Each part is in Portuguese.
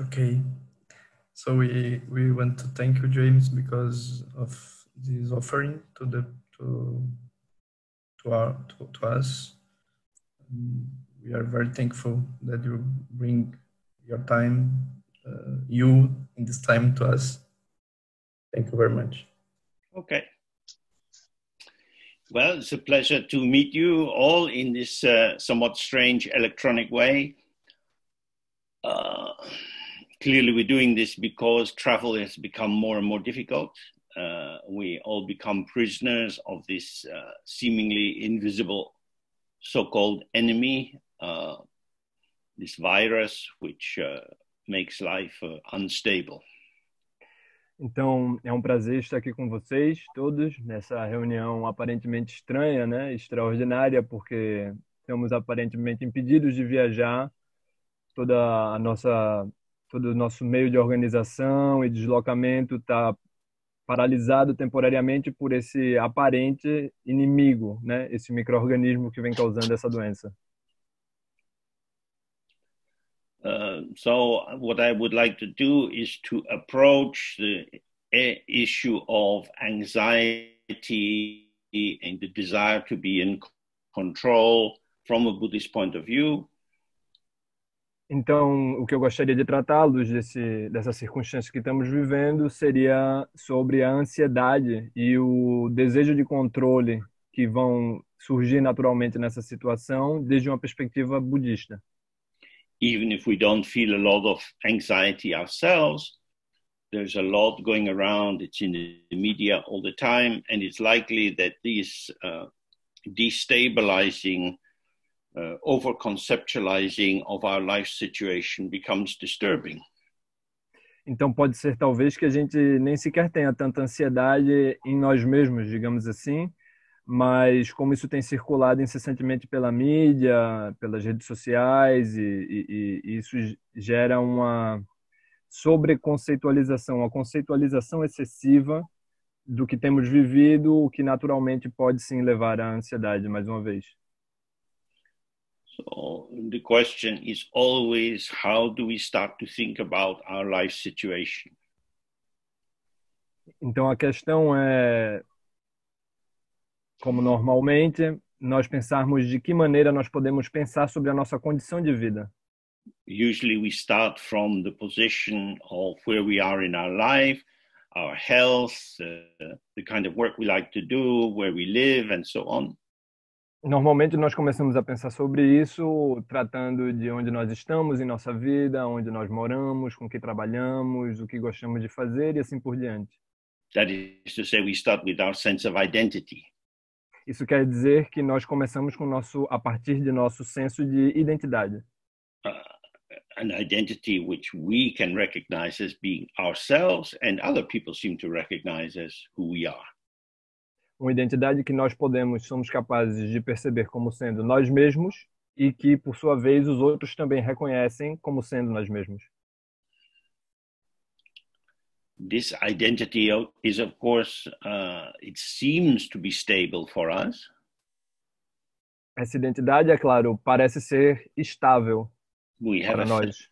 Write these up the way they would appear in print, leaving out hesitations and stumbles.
Okay. So we want to thank you, James, because of this offering to us. We are very thankful that you bring your time, you in this time to us. Thank you very much. Okay. Well, it's a pleasure to meet you all in this somewhat strange electronic way. Clearly, we're doing this because travel has become more and more difficult. We all become prisoners of this seemingly invisible so-called enemy, this virus, which makes life unstable. Então, é um prazer estar aqui com vocês todos nessa reunião aparentemente estranha, né? Extraordinária, porque estamos aparentemente impedidos de viajar. Todo o nosso meio de organização e deslocamento está paralisado temporariamente por esse aparente inimigo, né? Esse micro-organismo que vem causando essa doença. So what I would like to do is to approach the issue of anxiety and the desire to be in control from a Buddhist point of view. Então, o que eu gostaria de tratá-los dessa circunstância que estamos vivendo seria sobre a ansiedade e o desejo de controle que vão surgir naturalmente nessa situação desde uma perspectiva budista. Even if we don't feel a lot of anxiety ourselves, there's a lot going around. It's in the media all the time, and it's likely that this destabilizing, over-conceptualizing of our life situation becomes disturbing. Então pode ser talvez que a gente nem sequer tenha tanta ansiedade em nós mesmos, digamos assim, mas como isso tem circulado incessantemente pela mídia, pelas redes sociais, e isso gera uma sobreconceitualização, uma conceitualização excessiva do que temos vivido, o que naturalmente pode sim levar à ansiedade, mais uma vez. So the question is always, how do we start to think about our life situation? Então a questão é, como normalmente, nós pensarmos de que maneira nós podemos pensar sobre a nossa condição de vida. Usually we start from the position of where we are in our life, our health, the kind of work we like to do, where we live, and so on. Normalmente nós começamos a pensar sobre isso tratando de onde nós estamos em nossa vida, onde nós moramos, com que trabalhamos, o que gostamos de fazer e assim por diante. That is to say, we start with our sense of identity. Isso quer dizer que nós começamos com a partir de nosso senso de identidade. An identity which we can recognize as being ourselves, and other people seem to recognize as who we are. Uma identidade que nós somos capazes de perceber como sendo nós mesmos e que, por sua vez, os outros também reconhecem como sendo nós mesmos. This identity is, of course, it seems to be stable for us. Essa identidade, é claro, parece ser estável para nós.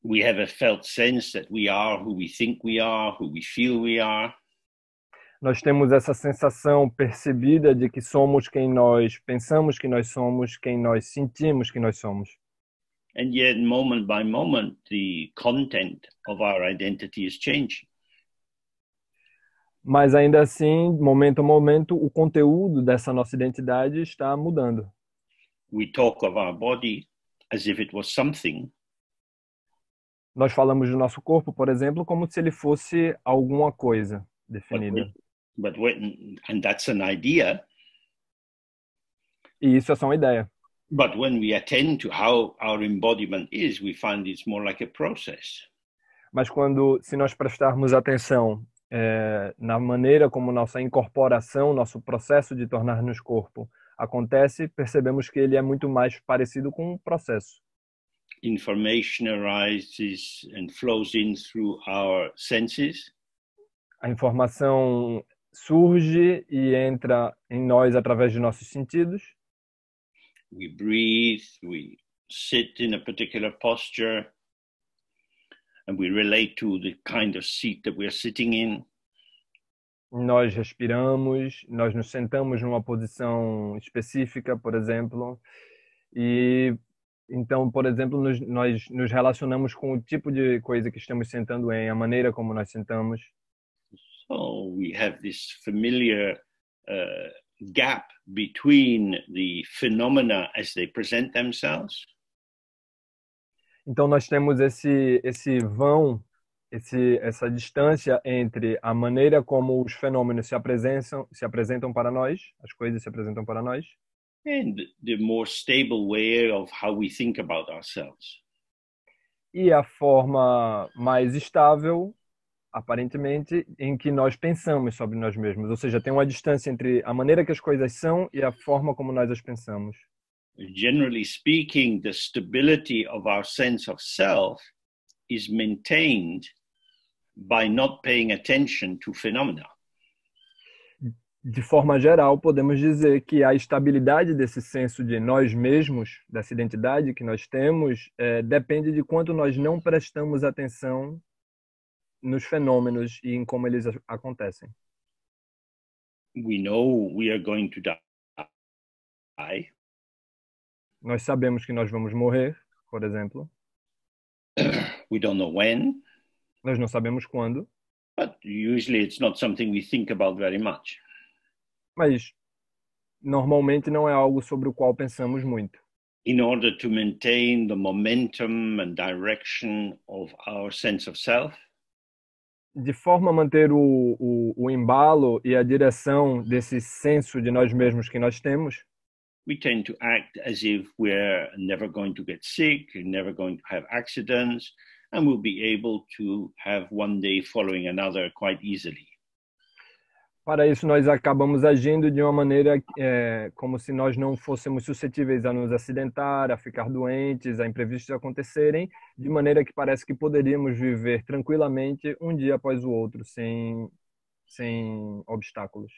We have a felt sense that we are who we think we are, who we feel we are. Nós temos essa sensação percebida de que somos quem nós pensamos que nós somos, quem nós sentimos que nós somos. And yet, moment by moment, the content of our identity is changing. Mas ainda assim, momento a momento, o conteúdo dessa nossa identidade está mudando. We talk of our body as if it was something. Nós falamos do nosso corpo, por exemplo, como se ele fosse alguma coisa definida. And that's an idea. E isso é só uma ideia. But when we attend to how our embodiment is, we find it's more like a process. Mas se nós prestarmos atenção na maneira como nossa incorporação, nosso processo de tornar-nos corpo acontece, percebemos que ele é muito mais parecido com um processo. Information arises and flows in through our senses. A informação surge e entra em nós através de nossos sentidos. We breathe, we sit in a particular posture. and we relate to the kind of seat that we're sitting in. Nós respiramos, nós nos sentamos numa posição específica, por exemplo, e então, por exemplo, nós nos relacionamos com o tipo de coisa que estamos sentando em, a maneira como nós sentamos. So we have this familiar gap between the phenomena as they present themselves. Então nós temos esse vão, essa distância entre a maneira como os fenômenos se apresentam para nós, as coisas se apresentam para nós, and the more stable way of how we think about ourselves. e a forma mais estável, aparentemente, em que nós pensamos sobre nós mesmos. Ou seja, tem uma distância entre a maneira que as coisas são e a forma como nós as pensamos. Generally speaking, the stability of our sense of self is maintained by not paying attention to phenomena. De forma geral, podemos dizer que a estabilidade desse senso de nós mesmos, dessa identidade que nós temos, depende de quanto nós não prestamos atenção nos fenômenos e em como eles acontecem. We know we are going to die. Nós sabemos que nós vamos morrer, por exemplo. We don't know when. Nós não sabemos quando. But usually it's not something we think about very much. Mas normalmente não é algo sobre o qual pensamos muito. In order to maintain the momentum and direction of our sense of self, de forma a manter o embalo e a direção desse senso de nós mesmos que nós temos, we tend to act as if we're never going to get sick, never going to have accidents, and we'll be able to have one day following another quite easily. Para isso, nós acabamos agindo de uma maneira como se nós não fôssemos suscetíveis a nos acidentar, a ficar doentes, a imprevistos acontecerem, de maneira que parece que poderíamos viver tranquilamente um dia após o outro, sem obstáculos.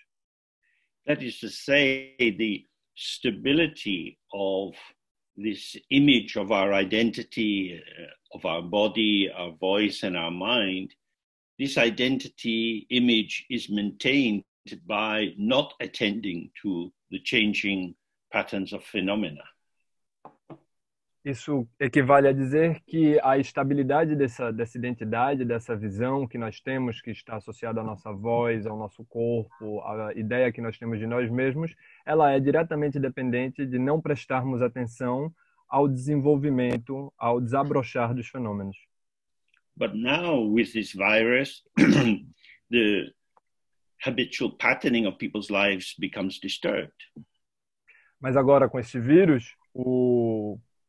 That is to say, the stability of this image of our identity, of our body, our voice, and our mind, this identity image is maintained by not attending to the changing patterns of phenomena. Isso equivale a dizer que a estabilidade dessa identidade, dessa visão que nós temos, que está associada à nossa voz, ao nosso corpo, à ideia que nós temos de nós mesmos, ela é diretamente dependente de não prestarmos atenção ao desenvolvimento, ao desabrochar dos fenômenos. But now, with this virus, the habitual patterning of people's lives becomes disturbed. Mas agora, com este vírus,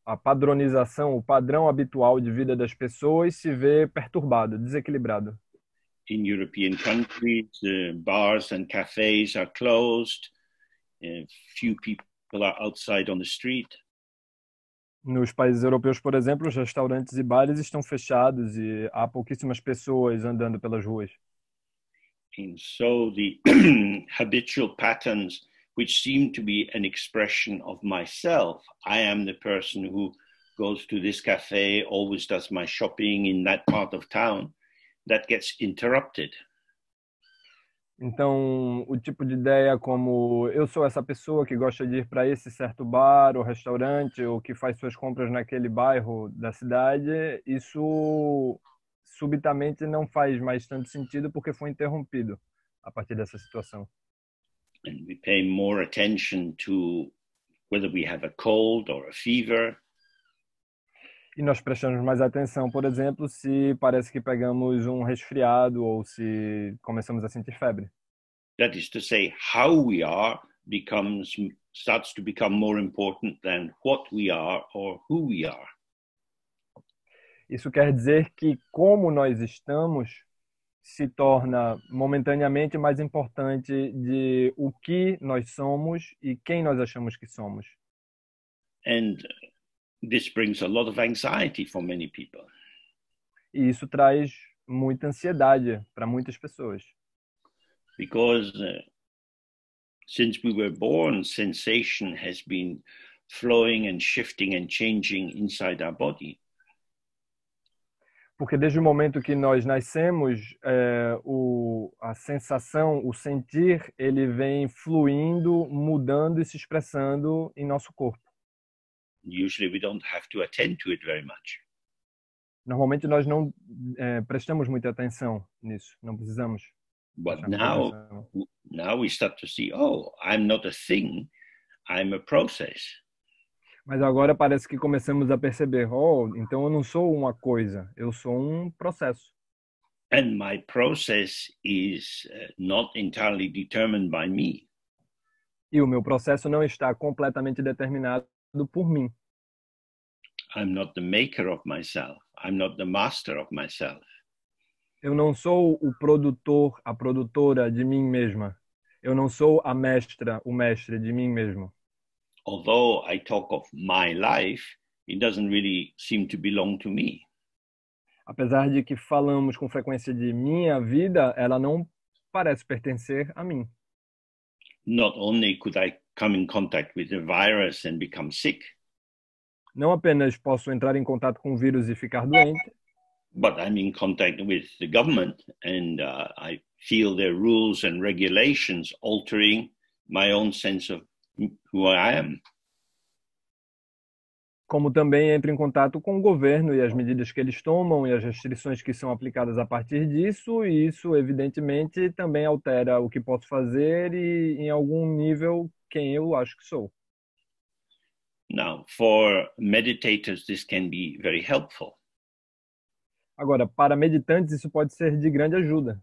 a padronização, o padrão habitual de vida das pessoas se vê perturbado, desequilibrado. In European countries, bars and cafes are closed. Few people are outside on the street. Nos países europeus, por exemplo, os restaurantes e bares estão fechados e há pouquíssimas pessoas andando pelas ruas. And so the habitual patterns which seem to be an expression of myself. I am the person who goes to this cafe, always does my shopping in that part of town. That gets interrupted. Então, o tipo de ideia como eu sou essa pessoa que gosta de ir para esse certo bar ou restaurante ou que faz suas compras naquele bairro da cidade, isso subitamente não faz mais tanto sentido porque foi interrompido a partir dessa situação. And we pay more attention to whether we have a cold or a fever. E nós prestamos mais atenção, por exemplo, se parece que pegamos um resfriado ou se começamos a sentir febre. That is to say, how we are starts to become more important than what we are or who we are. Isso quer dizer que como nós estamos se torna momentaneamente mais importante de o que nós somos e quem nós achamos que somos. And this brings a lot of anxiety for many people. E isso traz muita ansiedade para muitas pessoas. Because since we were born, sensation has been flowing and shifting and changing inside our body. Porque desde o momento que nós nascemos, a sensação, o sentir, ele vem fluindo, mudando e se expressando em nosso corpo. Usually we don't have to attend to it very much. Normalmente nós não prestamos muita atenção nisso, não precisamos. But prestar muita atenção. now we start to see, oh, I'm not a thing, I'm a process. Mas agora parece que começamos a perceber, então eu não sou uma coisa, eu sou um processo. And my process is not entirely determined by me. E o meu processo não está completamente determinado por mim. I'm not the maker of myself. I'm not the master of myself. Eu não sou o produtor, a produtora de mim mesma. Eu não sou a mestra, o mestre de mim mesmo. Although I talk of my life, it doesn't really seem to belong to me. Apesar de que falamos com frequência de minha vida, ela não parece pertencer a mim. Not only could I come in contact with the virus and become sick, Não apenas posso entrar em contato com o vírus e ficar doente, but I'm in contact with the government and I feel their rules and regulations altering my own sense of who I am. como também entro em contato com o governo e as medidas que eles tomam e as restrições que são aplicadas a partir disso, e isso, evidentemente, também altera o que posso fazer e, em algum nível, quem eu acho que sou. Now, for meditators, this can be very helpful Agora, para meditantes, isso pode ser de grande ajuda,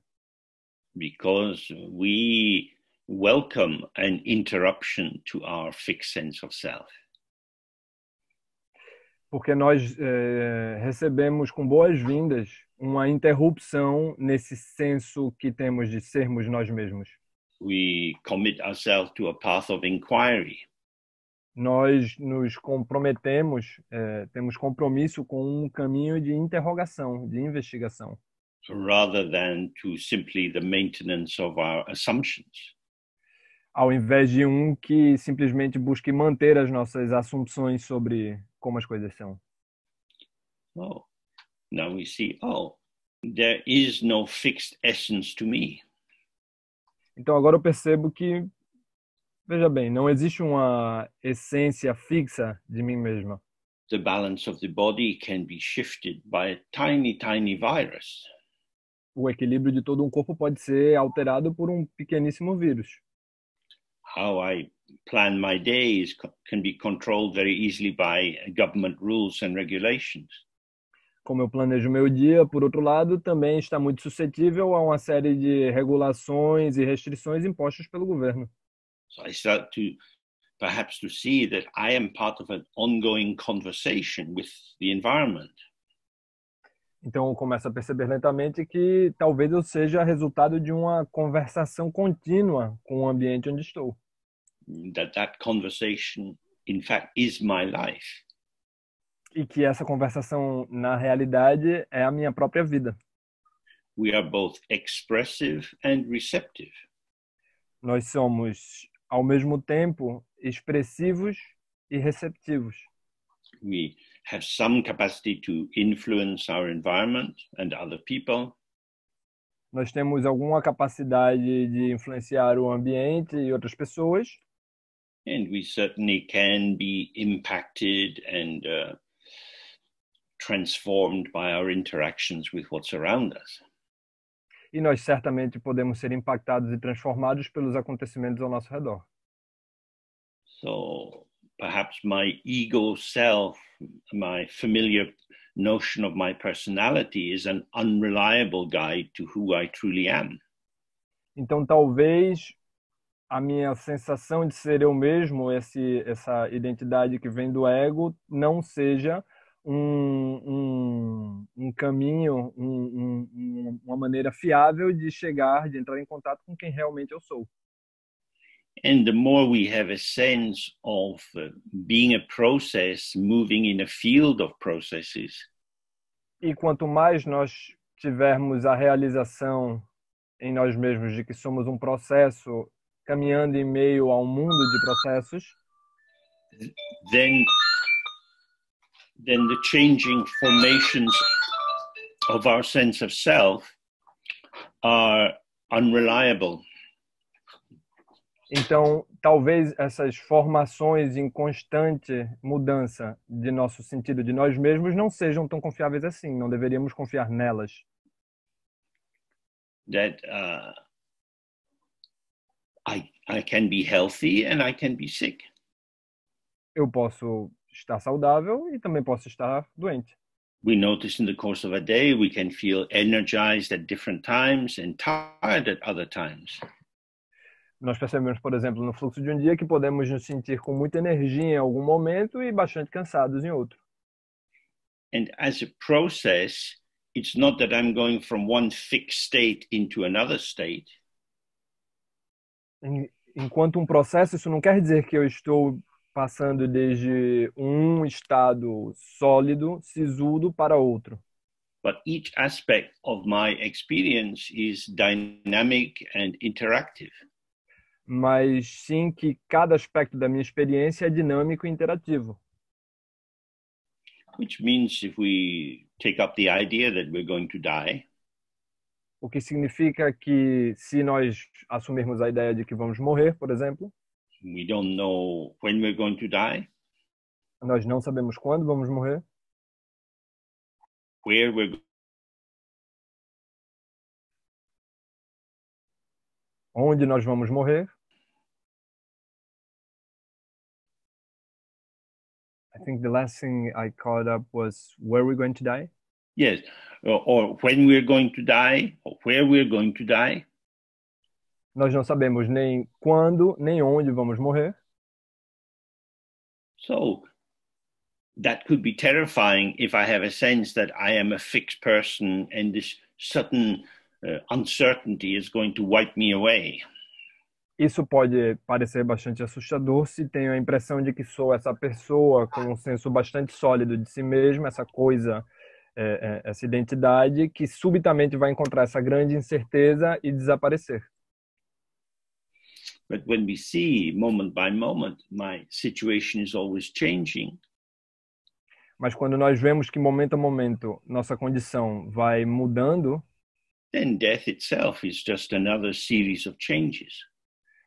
because we welcome an interruption to our fixed sense of self. porque nós recebemos com boas-vindas uma interrupção nesse senso que temos de sermos nós mesmos. We commit ourselves to a path of inquiry. Nós nos comprometemos, temos compromisso com um caminho de interrogação, de investigação, rather than to simply the maintenance of our assumptions. ao invés de um que simplesmente busque manter as nossas assumpções sobre como as coisas são. Oh, now we see, there is no fixed essence to me. Então agora eu percebo que, veja bem, não existe uma essência fixa de mim mesma. The balance of the body can be shifted by a tiny, tiny virus. O equilíbrio de todo um corpo pode ser alterado por um pequeníssimo vírus. How I plan my days can be controlled very easily by government rules and regulations. Como eu planejo meu dia, por outro lado, também está muito suscetível a uma série de regulações e restrições impostas pelo governo. So I start to perhaps to see that I am part of an ongoing conversation with the environment. Então eu começo a perceber lentamente que talvez eu seja resultado de uma conversação contínua com o ambiente onde estou. That conversation, in fact, is my life. E que essa conversação, na realidade, é a minha própria vida. We are both expressive and receptive. Nós somos, ao mesmo tempo, expressivos e receptivos. We have some capacity to influence our environment and other people. Nós temos alguma capacidade de influenciar o ambiente e outras pessoas. And we certainly can be impacted and transformed by our interactions with what's around us. E nós certamente podemos ser impactados e transformados pelos acontecimentos ao nosso redor. So perhaps my ego self, my familiar notion of my personality is an unreliable guide to who I truly am. Então talvez a minha sensação de ser eu mesmo, essa identidade que vem do ego, não seja um caminho, uma maneira fiável de chegar, de entrar em contato com quem realmente eu sou. And the more we have a sense of being a process, moving in a field of processes, E quanto mais nós tivermos a realização em nós mesmos de que somos um processo caminhando em meio a um mundo de processos, then the changing formations of our sense of self are unreliable. Então, talvez essas formações em constante mudança de nosso sentido de nós mesmos não sejam tão confiáveis assim, não deveríamos confiar nelas. That I can be healthy and I can be sick. Eu posso estar saudável e também posso estar doente. We notice in the course of a day we can feel energized at different times and tired at other times. Nós percebemos, por exemplo, no fluxo de um dia que podemos nos sentir com muita energia em algum momento e bastante cansados em outro. And as a process, it's not that I'm going from one fixed state into another state. Enquanto um processo, isso não quer dizer que eu estou passando desde um estado sólido, sisudo, para outro. But each aspect of my experience is dynamic and interactive. Mas sim que cada aspecto da minha experiência é dinâmico e interativo. Which means if we take up the idea that we're going to die, O que significa que se nós assumirmos a ideia de que vamos morrer, por exemplo, we don't know when we're going to die, nós não sabemos quando vamos morrer, where we're onde nós vamos morrer. I think the last thing I caught up was where we're going to die. Yes, or when we're going to die, or where we're going to die. Nós não sabemos nem quando, nem onde vamos morrer. So that could be terrifying if I have a sense that I am a fixed person and this sudden uncertainty is going to wipe me away. Isso pode parecer bastante assustador se tenho a impressão de que sou essa pessoa com um senso bastante sólido de si mesmo, essa coisa, essa identidade que subitamente vai encontrar essa grande incerteza e desaparecer. But when we see moment by moment, my situation is always changing. Mas quando nós vemos que momento a momento nossa condição vai mudando, then death itself is just another series of changes.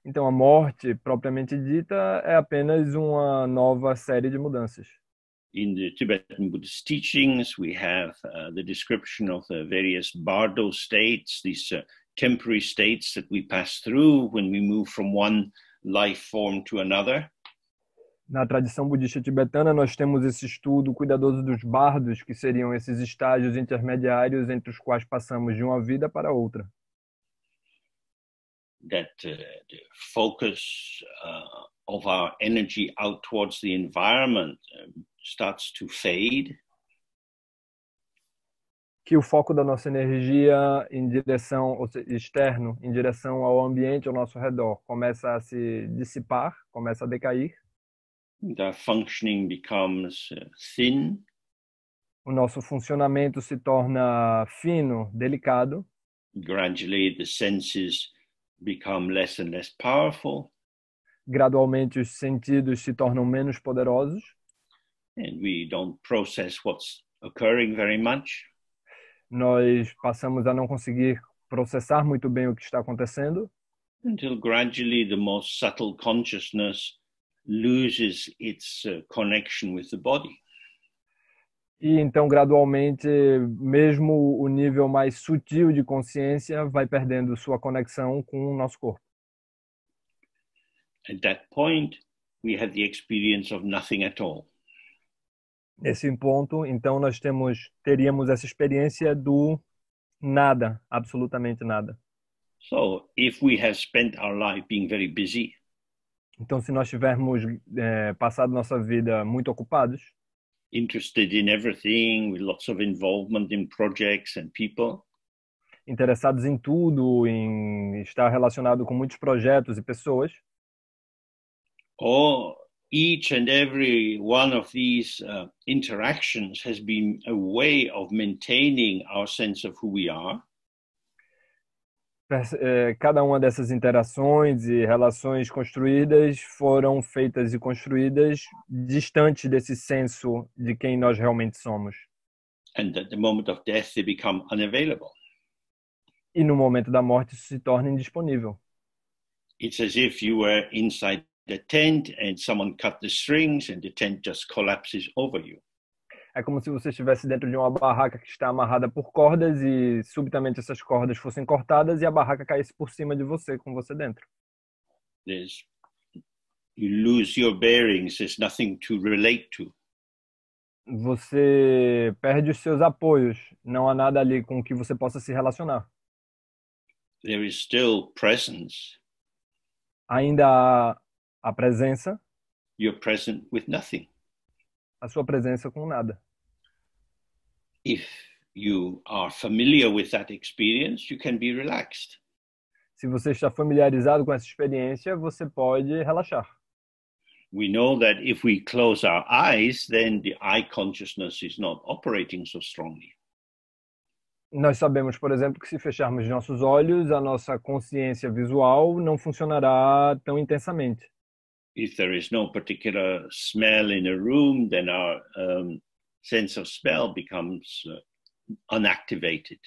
então a morte propriamente dita é apenas uma nova série de mudanças. In the Tibetan Buddhist teachings, we have the description of the various bardo states, these temporary states that we pass through when we move from one life form to another. Na tradição budista tibetana, nós temos esse estudo cuidadoso dos bardos, que seriam esses estágios intermediários entre os quais passamos de uma vida para outra. That the focus of our energy out towards the environment starts to fade. Que o foco da nossa energia em direção, ou seja, externo, em direção ao ambiente ao nosso redor, começa a se dissipar, começa a decair. The functioning becomes thin. O nosso funcionamento se torna fino, delicado. Gradually, the senses become less and less powerful. Gradualmente, os sentidos se tornam menos poderosos. And we don't process what's occurring very much. Nós passamos a não conseguir processar muito bem o que está acontecendo. Until gradually the most subtle consciousness loses its connection with the body. E então, gradualmente, mesmo o nível mais sutil de consciência vai perdendo sua conexão com o nosso corpo. At that point, we have the experience of nothing at all. Nesse ponto, então, nós teríamos essa experiência do nada, absolutamente nada. So, if we have spent our life being very busy, então, se nós tivermos passado nossa vida muito ocupados, interested in everything, with lots of involvement in projects and people, interessados em tudo, em estar relacionado com muitos projetos e pessoas, or each and every one of these interactions has been a way of maintaining our sense of who we are. Cada uma dessas interações e relações construídas foram feitas e construídas distantes desse senso de quem nós realmente somos. And at the moment of death, they become unavailable. E no momento da morte isso se torna indisponível. It's as if you were inside the tent and someone cut the strings and the tent just collapses over you. É como se você estivesse dentro de uma barraca que está amarrada por cordas e subitamente essas cordas fossem cortadas e a barraca caísse por cima de você, com você dentro. You lose your bearings, there's nothing to relate to. Você perde os seus apoios, não há nada ali com que você possa se relacionar. There is still presence. Ainda há a presença, You're present with nothing. a sua presença com nada. If you are familiar with that experience, you can be relaxed. Se você está familiarizado com essa experiência, você pode relaxar. We know that if we close our eyes, then the eye consciousness is not operating so strongly. Nós sabemos, por exemplo, que se fecharmos nossos olhos, a nossa consciência visual não funcionará tão intensamente. If there is no particular smell in a room, then our sense of smell becomes unactivated.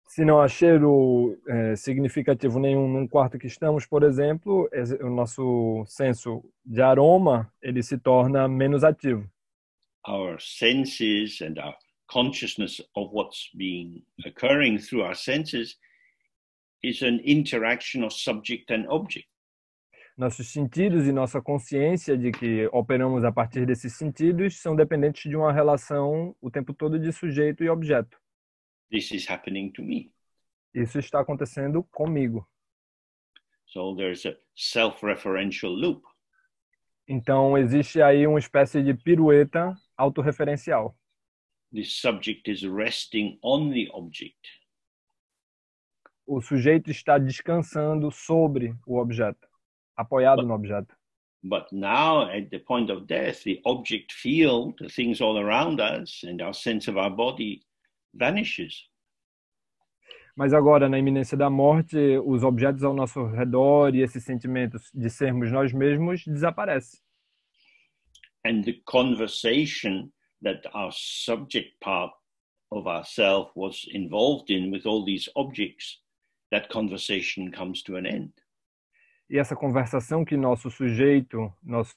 Se não há cheiro significativo nenhum num quarto que estamos, por exemplo, o nosso senso de aroma ele se torna menos ativo. Our senses and our consciousness of what's being occurring through our senses is an interaction of subject and object. Nossos sentidos e nossa consciência de que operamos a partir desses sentidos são dependentes de uma relação o tempo todo de sujeito e objeto. This is happening to me. Isso está acontecendo comigo. So there's a self-referential loop. Então existe aí uma espécie de pirueta autorreferencial. The subject is resting on the object. O sujeito está descansando sobre o objeto, apoiado no objeto. But now, at the point of death, the object field, the things all around us, and our sense of our body vanishes. Mas agora, na iminência da morte, os objetos ao nosso redor e esse sentimento de sermos nós mesmos desaparece. And the conversation that our subject part of ourself was involved in with all these objects, that conversation comes to an end. E essa conversação que nosso sujeito, nosso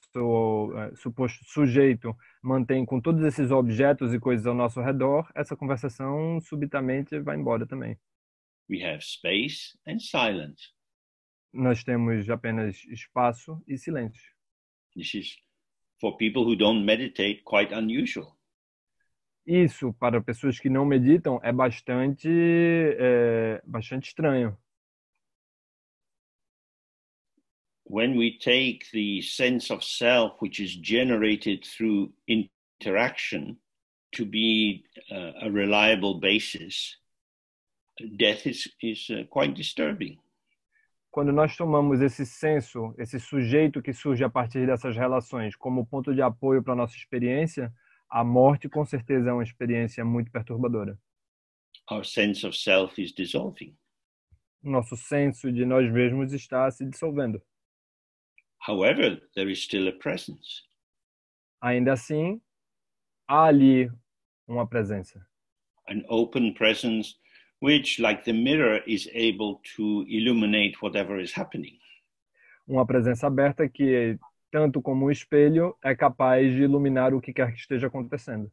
suposto sujeito, mantém com todos esses objetos e coisas ao nosso redor, essa conversação subitamente vai embora também. We have space and silence. Nós temos apenas espaço e silêncio. This is, for people who don't meditate, quite unusual. Isso, para pessoas que não meditam, é bastante estranho. When we take the sense of self, which is generated through interaction, to be a reliable basis, death is quite disturbing. Quando nós tomamos esse senso, esse sujeito que surge a partir dessas relações como ponto de apoio para a nossa experiência, a morte com certeza é uma experiência muito perturbadora. Our sense of self is dissolving. Nosso senso de nós mesmos está se dissolvendo. However, there is still a presence. Ainda assim, há ali uma presença. An open presence which, like the mirror, is able to illuminate whatever is happening. Uma presença aberta que, tanto como um espelho, é capaz de iluminar o que quer que esteja acontecendo.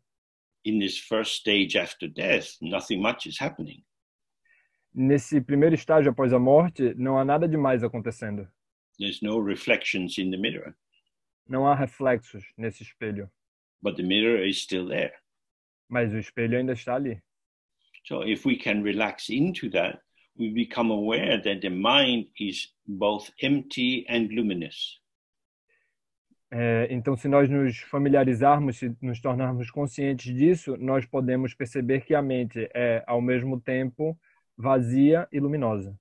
In this first stage after death, nothing much is happening. Nesse primeiro estágio após a morte, não há nada demais acontecendo. There's no reflections in the mirror. Não há reflexos nesse espelho. But the mirror is still there. Mas o espelho ainda está ali. So if we can relax into that, we become aware that the mind is both empty and luminous. Então, se nós nos familiarizarmos, se nos tornarmos conscientes disso, nós podemos perceber que a mente é, ao mesmo tempo, vazia e luminosa.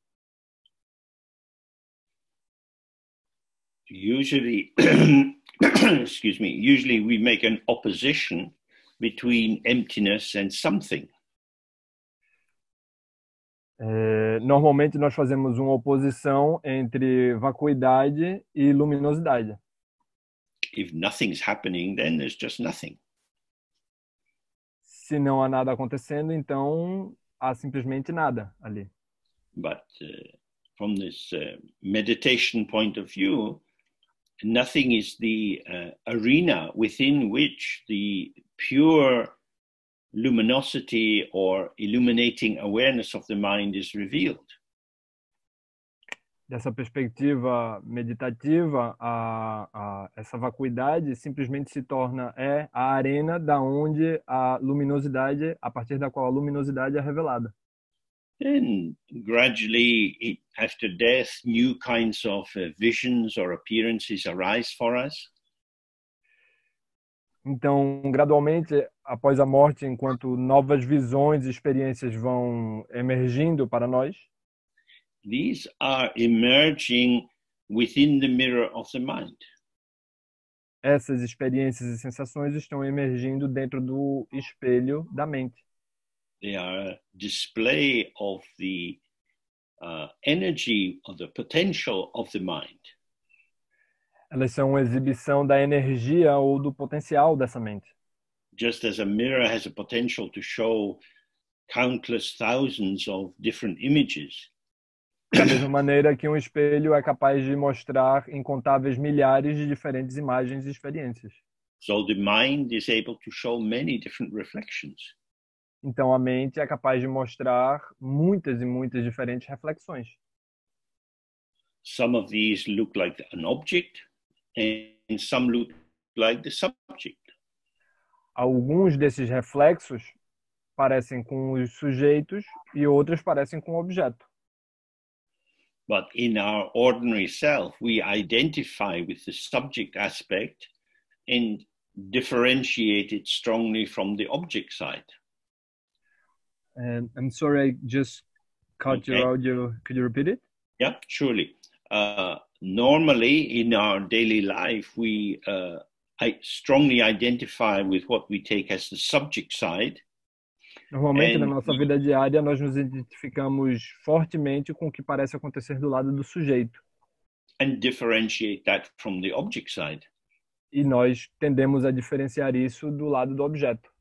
Usually, excuse me, usually we make an opposition between emptiness and something. Normalmente nós fazemos uma oposição entre vacuidade e luminosidade. If nothing's happening, then there's just nothing. Se não há nada acontecendo, então há simplesmente nada ali. But from this meditation point of view, nothing is the arena within which the pure luminosity or illuminating awareness of the mind is revealed. Dessa perspectiva meditativa, essa vacuidade simplesmente se torna a arena da onde a luminosidade, a partir da qual a luminosidade é revelada. Then gradually, after death, new kinds of visions or appearances arise for us. Então, gradualmente, após a morte, enquanto novas visões e experiências vão emergindo para nós, These are emerging within the mirror of the mind. essas experiências e sensações estão emergindo dentro do espelho da mente. They are a display of the energy, of the potential of the mind. Elas são uma exibição da energia ou do potencial dessa mente. Just as a mirror has a potential to show countless thousands of different images, Da mesma maneira que um espelho é capaz de mostrar incontáveis milhares de diferentes imagens e experiências. so the mind is able to show many different reflections. Então a mente é capaz de mostrar muitas e muitas diferentes reflexões. Some of these look like an object, and some look like the subject. Alguns desses reflexos parecem com os sujeitos e outros parecem com o objeto. But in our ordinary self, we identify with the subject aspect and differentiate it strongly from the object side. And I'm sorry, I just caught Okay. your audio. Could you repeat it? Yeah, surely. Normally, in our daily life, we strongly identify with what we take as the subject side, Normalmente, na And- nossa vida diária, nós nos identificamos fortemente com o que parece acontecer do lado do sujeito. and differentiate that from the object side. E nós tendemos a diferenciar isso do lado do objeto.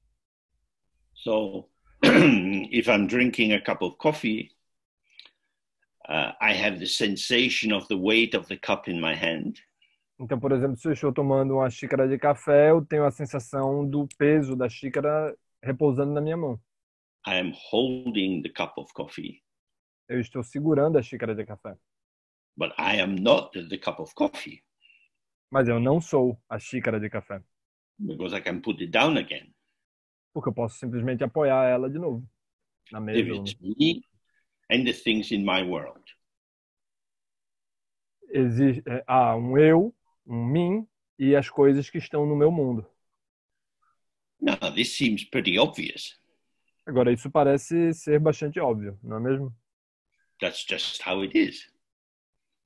So, if I'm drinking a cup of coffee, I have the sensation of the weight of the cup in my hand. Então, por exemplo, se eu estou tomando uma xícara de café, eu tenho a sensação do peso da xícara repousando na minha mão. I am holding the cup of coffee, Eu estou segurando a xícara de café. but I am not the cup of coffee Mas eu não sou a xícara de café. because I can put it down again. Porque eu posso simplesmente apoiar ela de novo na mesa. If it's me and the things in my world. Há um eu, um mim e as coisas que estão no meu mundo. Now, this seems pretty obvious. Agora, isso parece ser bastante óbvio, não é mesmo? That's just how it is.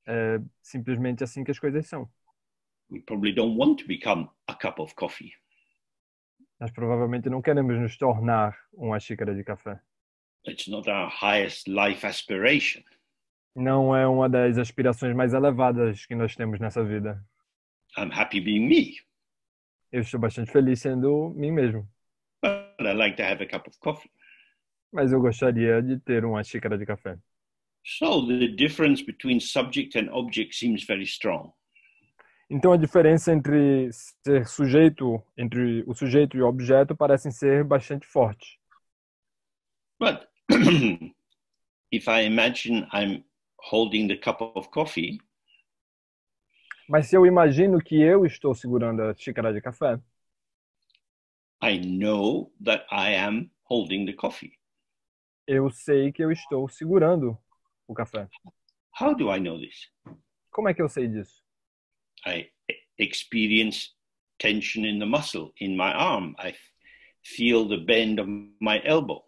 É simplesmente assim que as coisas são. We probably don't want to become a cup of coffee. Nós provavelmente não queremos nos tornar uma xícara de café. It's not our highest life aspiration. Não é uma das aspirações mais elevadas que nós temos nessa vida. I'm happy being me, Eu estou bastante feliz sendo mim mesmo. but I like to have a cup of coffee. Mas eu gostaria de ter uma xícara de café. So the difference between subject and object seems very strong. Então a diferença entre ser sujeito, entre o sujeito e o objeto parecem ser bastante fortes. But if I imagine I'm holding the cup of coffee, Mas se eu imagino que eu estou segurando a xícara de café, I know that I am holding the coffee. eu sei que eu estou segurando o café. How do I know this? Como é que eu sei disso? I experience tension in the muscle in my arm. I feel the bend of my elbow.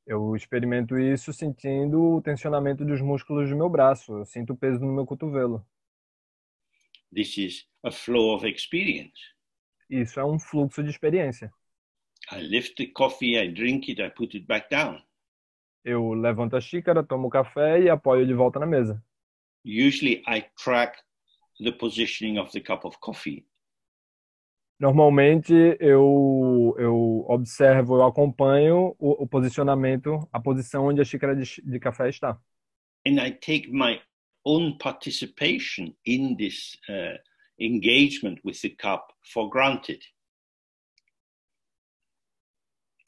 Eu experimento isso sentindo o tensionamento dos músculos do meu braço. Eu sinto o peso no meu cotovelo. This is a flow of experience. Isso é um fluxo de experiência. I lift the coffee, I drink it, I put it back down. Eu levanto a xícara, tomo o café e apoio de volta na mesa. Usually I track the positioning of the cup of coffee. Normalmente eu observo, eu acompanho o posicionamento, a posição onde a xícara de café está. And I take my own participation in this engagement with the cup for granted.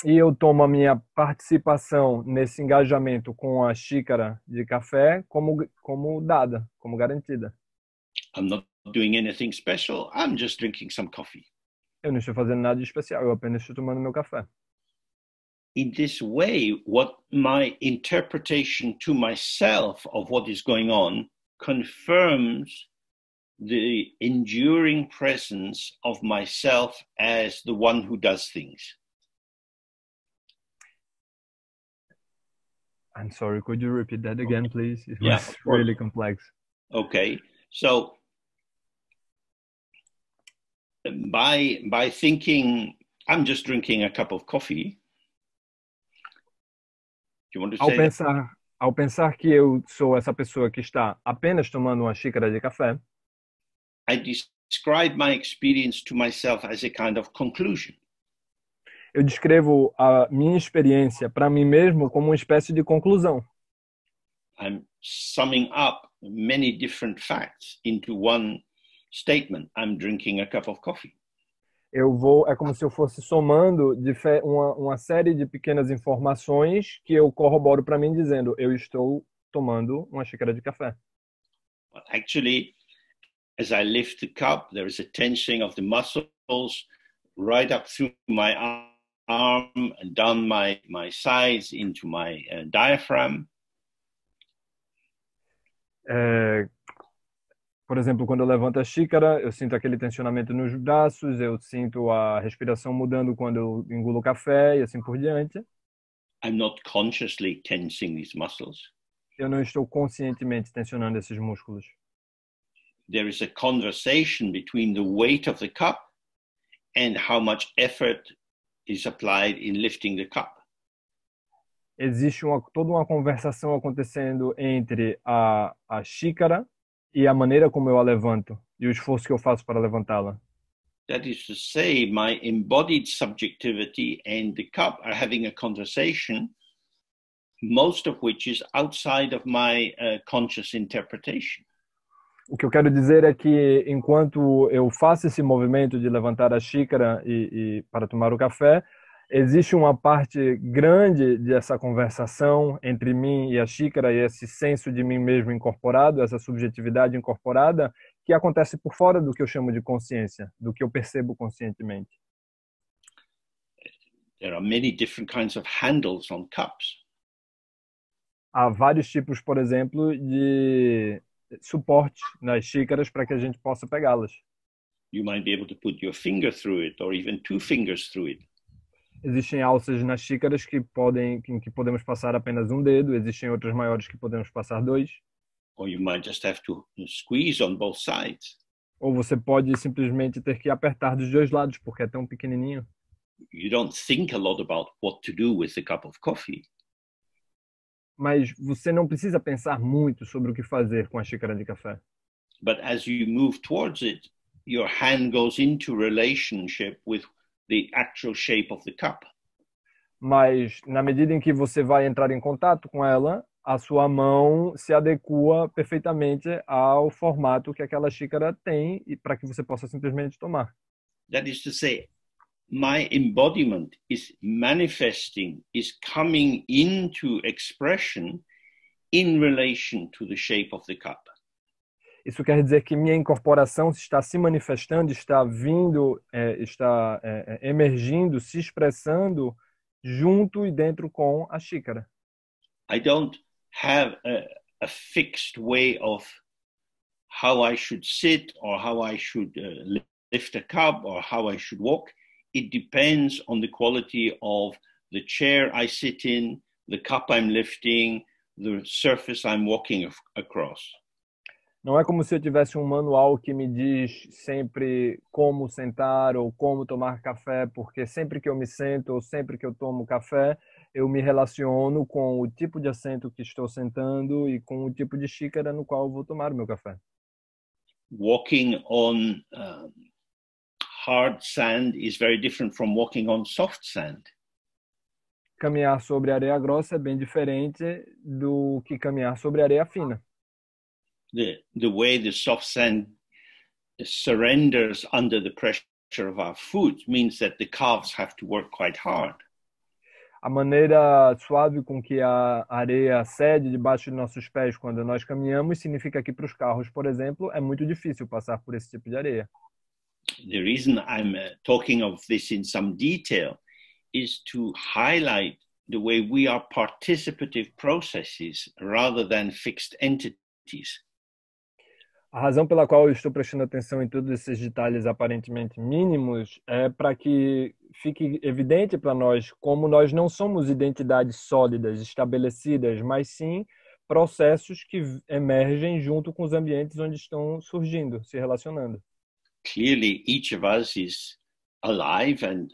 E eu tomo a minha participação nesse engajamento com a xícara de café como dada, como garantida. I'm not doing anything special. I'm just drinking some coffee. Eu não estou fazendo nada de especial, eu apenas estou tomando meu café. In this way, what my interpretation to myself of what is going on confirms the enduring presence of myself as the one who does things. I'm sorry, could you repeat that again, please? It Yeah, was really complex. Okay, so by thinking I'm just drinking a cup of coffee, do you want to say that? Ao pensar que eu sou essa pessoa que está apenas tomando uma xícara de café, I describe my experience to myself as a kind of conclusion. eu descrevo a minha experiência para mim mesmo como uma espécie de conclusão. I'm summing up many different facts into one statement. I'm drinking a cup of coffee. É como se eu fosse somando uma série de pequenas informações que eu corroboro para mim dizendo, eu estou tomando uma xícara de café. But actually, as I lift the cup, there is a tensing of the muscles right up through my arm and down my sides into my diaphragm. Por exemplo, quando eu levanto a xícara, eu sinto aquele tensionamento nos braços, eu sinto a respiração mudando quando eu engulo o café e assim por diante. I'm not consciously tensing these muscles. Eu não estou conscientemente tensionando esses músculos. There is a conversation between the weight of the cup and how much effort is applied in lifting the cup. Existe toda uma conversação acontecendo entre a xícara e a maneira como eu a levanto e o esforço que eu faço para levantá-la. That is to say, my embodied subjectivity and the cup are having a conversation, most of which is outside of my conscious interpretation. O que eu quero dizer é que enquanto eu faço esse movimento de levantar a xícara e para tomar o café, existe uma parte grande dessa conversação entre mim e a xícara e esse senso de mim mesmo incorporado, essa subjetividade incorporada, que acontece por fora do que eu chamo de consciência, do que eu percebo conscientemente. There are many different kinds of handles on cups. Há vários tipos, por exemplo, de suporte nas xícaras para que a gente possa pegá-las. You might be able to put your finger through it or even two fingers through it. Existem alças nas xícaras em que podemos passar apenas um dedo, existem outras maiores que podemos passar dois. Or you might just have to squeeze on both sides. Ou você pode simplesmente ter que apertar dos dois lados, porque é tão pequenininho. You don't think a lot about what to do with a cup of coffee. Mas você não precisa pensar muito sobre o que fazer com a xícara de café. But as you move towards it, your hand goes into relationship with the actual shape of the cup. Mas na medida em que você vai entrar em contato com ela, a sua mão se adequa perfeitamente ao formato que aquela xícara tem e para que você possa simplesmente tomar. That is to say, my embodiment is manifesting, is coming into expression in relation to the shape of the cup. Isso quer dizer que minha incorporação está se manifestando, está vindo, está emergindo, se expressando junto e dentro com a xícara. I don't have a fixed way of how I should sit or how I should lift a cup or how I should walk. It depends on the quality of the chair I sit in, the cup I'm lifting, the surface I'm walking across. Não é como se eu tivesse um manual que me diz sempre como sentar ou como tomar café, porque sempre que eu me sento ou sempre que eu tomo café, eu me relaciono com o tipo de assento que estou sentando e com o tipo de xícara no qual eu vou tomar o meu café. Walking on hard sand is very different from walking on soft sand. Caminhar sobre areia grossa é bem diferente do que caminhar sobre areia fina. The way the soft sand surrenders under the pressure of our foot means that the calves have to work quite hard. A maneira suave com que a areia cede debaixo de nossos pés quando nós caminhamos significa que para os carros, por exemplo, é muito difícil passar por esse tipo de areia. The reason I'm talking of this in some detail is to highlight the way we are participative processes rather than fixed entities. A razão pela qual eu estou prestando atenção em todos esses detalhes aparentemente mínimos é para que fique evidente para nós como nós não somos identidades sólidas, estabelecidas, mas sim processos que emergem junto com os ambientes onde estão surgindo, se relacionando. Clearly, each of us is alive and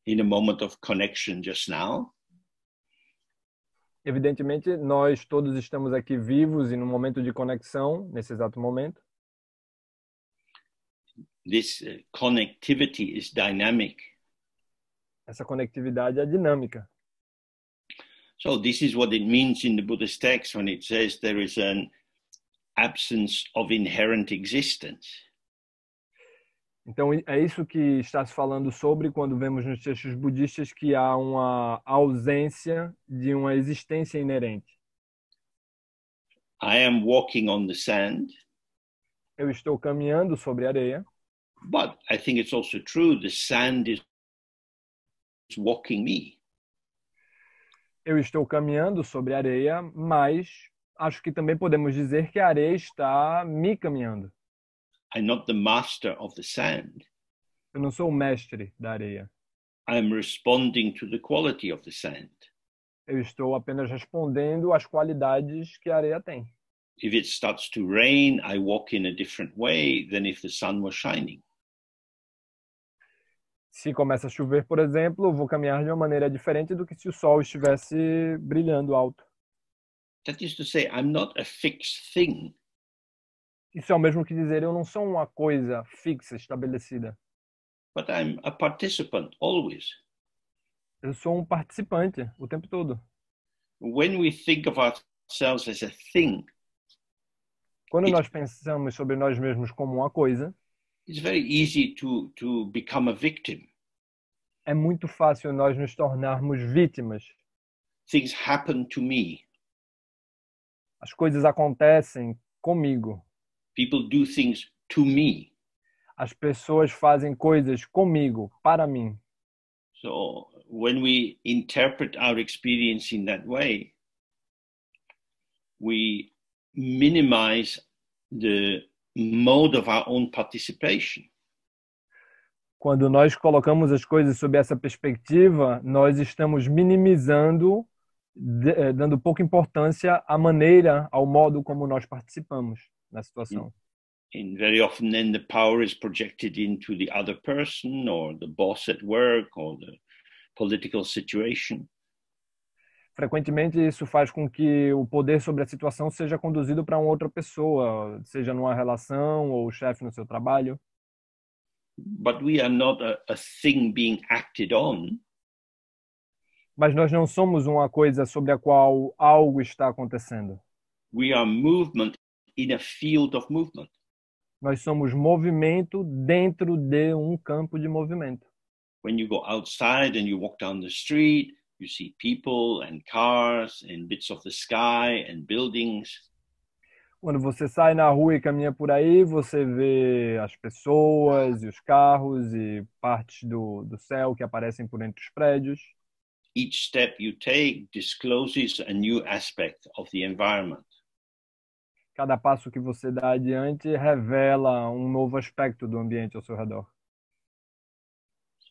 in a moment of connection just now. Evidentemente, nós todos estamos aqui vivos e num momento de conexão, nesse exato momento. This connectivity is dynamic. Essa conectividade é dinâmica. So this is what it means in the Buddhist text when it says there is an absence of inherent existence. Então, é isso que está se falando sobre quando vemos nos textos budistas que há uma ausência de uma existência inerente. I am walking on the sand, Eu estou caminhando sobre areia, but I think it's also true the sand is walking me. eu estou caminhando sobre areia, mas acho que também podemos dizer que a areia está me caminhando. I'm not the master of the sand. Eu não sou o mestre da areia. I'm responding to the quality of the sand. Eu estou apenas respondendo às qualidades que a areia tem. If it starts to rain, I walk in a different way than if the sun was shining. Se começa a chover, por exemplo, eu vou caminhar de uma maneira diferente do que se o sol estivesse brilhando alto. That is to say, I'm not a fixed thing. Isso é o mesmo que dizer eu não sou uma coisa fixa, estabelecida. But I'm a participant always. Eu sou um participante o tempo todo. When we think of ourselves as a thing, Quando nós pensamos sobre nós mesmos como uma coisa, it's very easy to become a victim. é muito fácil nós nos tornarmos vítimas. Things happen to me. As coisas acontecem comigo. People do things to me. As pessoas fazem coisas comigo, para mim. So when we interpret our experience in that way, we minimize the mode of our own participation. Quando nós colocamos as coisas sob essa perspectiva, nós estamos minimizando, dando pouca importância à maneira, ao modo como nós participamos na situação. And very often then the power is projected into the other person or the boss at work or the political situation. Frequentemente isso faz com que o poder sobre a situação seja conduzido para uma outra pessoa, seja numa relação ou o chefe no seu trabalho. But we are not a thing being acted on. Mas nós não somos uma coisa sobre a qual algo está acontecendo. We are movement in a field of movement. Nós somos movimento dentro de um campo de movimento. When you go outside and you walk down the street, you see people and cars and bits of the sky and buildings. Quando você sai na rua e caminha por aí, você vê as pessoas e os carros e partes do céu que aparecem por entre os prédios. Each step you take discloses a new aspect of the environment. Cada passo que você dá adiante revela um novo aspecto do ambiente ao seu redor.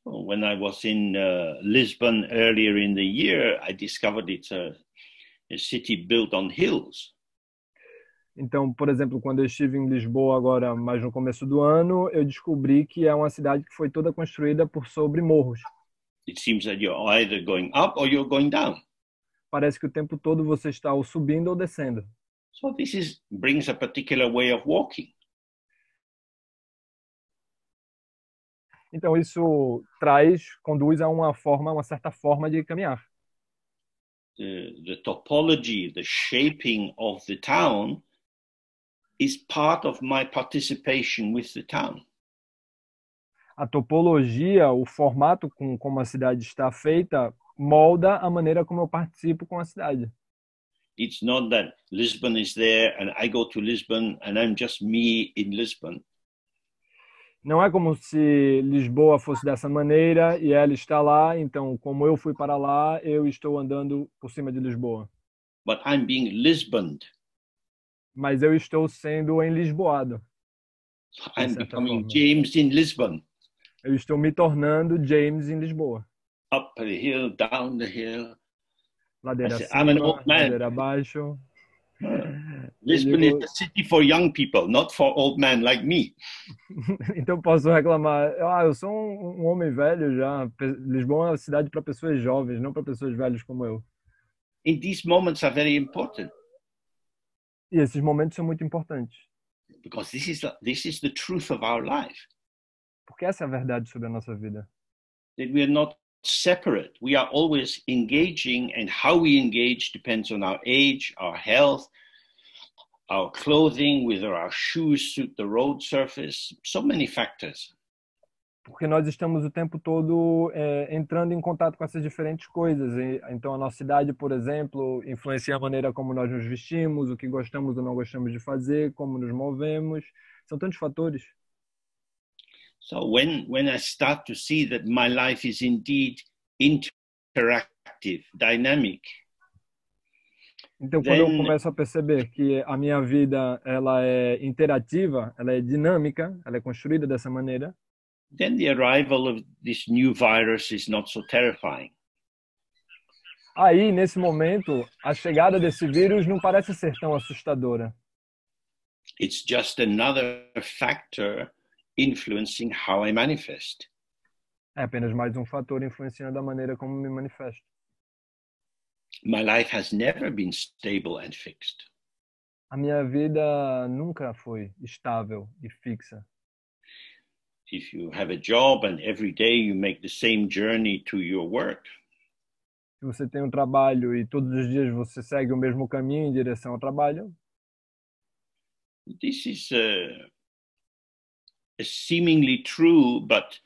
So when I was in Lisbon earlier in the year, I discovered it's a city built on hills. Então, por exemplo, quando eu estive em Lisboa agora, mais no começo do ano, eu descobri que é uma cidade que foi toda construída por sobre morros. It seems that you're either going up or you're going down. Parece que o tempo todo você está ou subindo ou descendo. So this brings a particular way of walking. Então isso conduz a uma certa forma de caminhar. The topology, the shaping of the town is part of my participation with the town. A topologia, o formato como a cidade está feita, molda a maneira como eu participo com a cidade. It's not that Lisbon is there and I go to Lisbon and I'm just me in Lisbon. Não é como se Lisboa fosse dessa maneira e ela está lá, então como eu fui para lá, eu estou andando por cima de Lisboa. But I'm being Lisboned. Mas eu estou sendo enlisboado. I'm becoming James in Lisbon. Eu estou me tornando James em Lisboa. Up the hill, down the hill. Ladeira I say, I'm an acima, old man. ladeira abaixo. Lisbon is a city for young people, not for old men like me. Então posso reclamar, eu sou um homem velho já. Lisboa é uma cidade para pessoas jovens, não para pessoas velhas como eu. And these moments are very important. E esses momentos são muito importantes. Because this is the truth of our life. Porque essa é a verdade sobre a nossa vida. That we are not separate. We are always engaging, and how we engage depends on our age, our health, our clothing, whether our shoes suit the road surface, so many factors. Porque nós estamos o tempo todo entrando em contato com essas diferentes coisas. Então a nossa idade, por exemplo, influencia a maneira como nós nos vestimos, o que gostamos ou não gostamos de fazer, como nos movemos. São tantos fatores. So when I start to see that my life is indeed interactive, dynamic. Então quando eu começo a perceber que a minha vida ela é interativa, ela é dinâmica, ela é construída dessa maneira, then the arrival of this new virus is not so terrifying. Aí, nesse momento, a chegada desse vírus não parece ser tão assustadora. It's just another factor influencing how I manifest. É apenas mais um fator influenciando a maneira como me manifesto. My life has never been stable and fixed. A minha vida nunca foi estável e fixa. If you have a job and every day you make the same journey to your work, se você tem um trabalho e todos os dias você segue o mesmo caminho em direção ao trabalho, this is a seemingly true but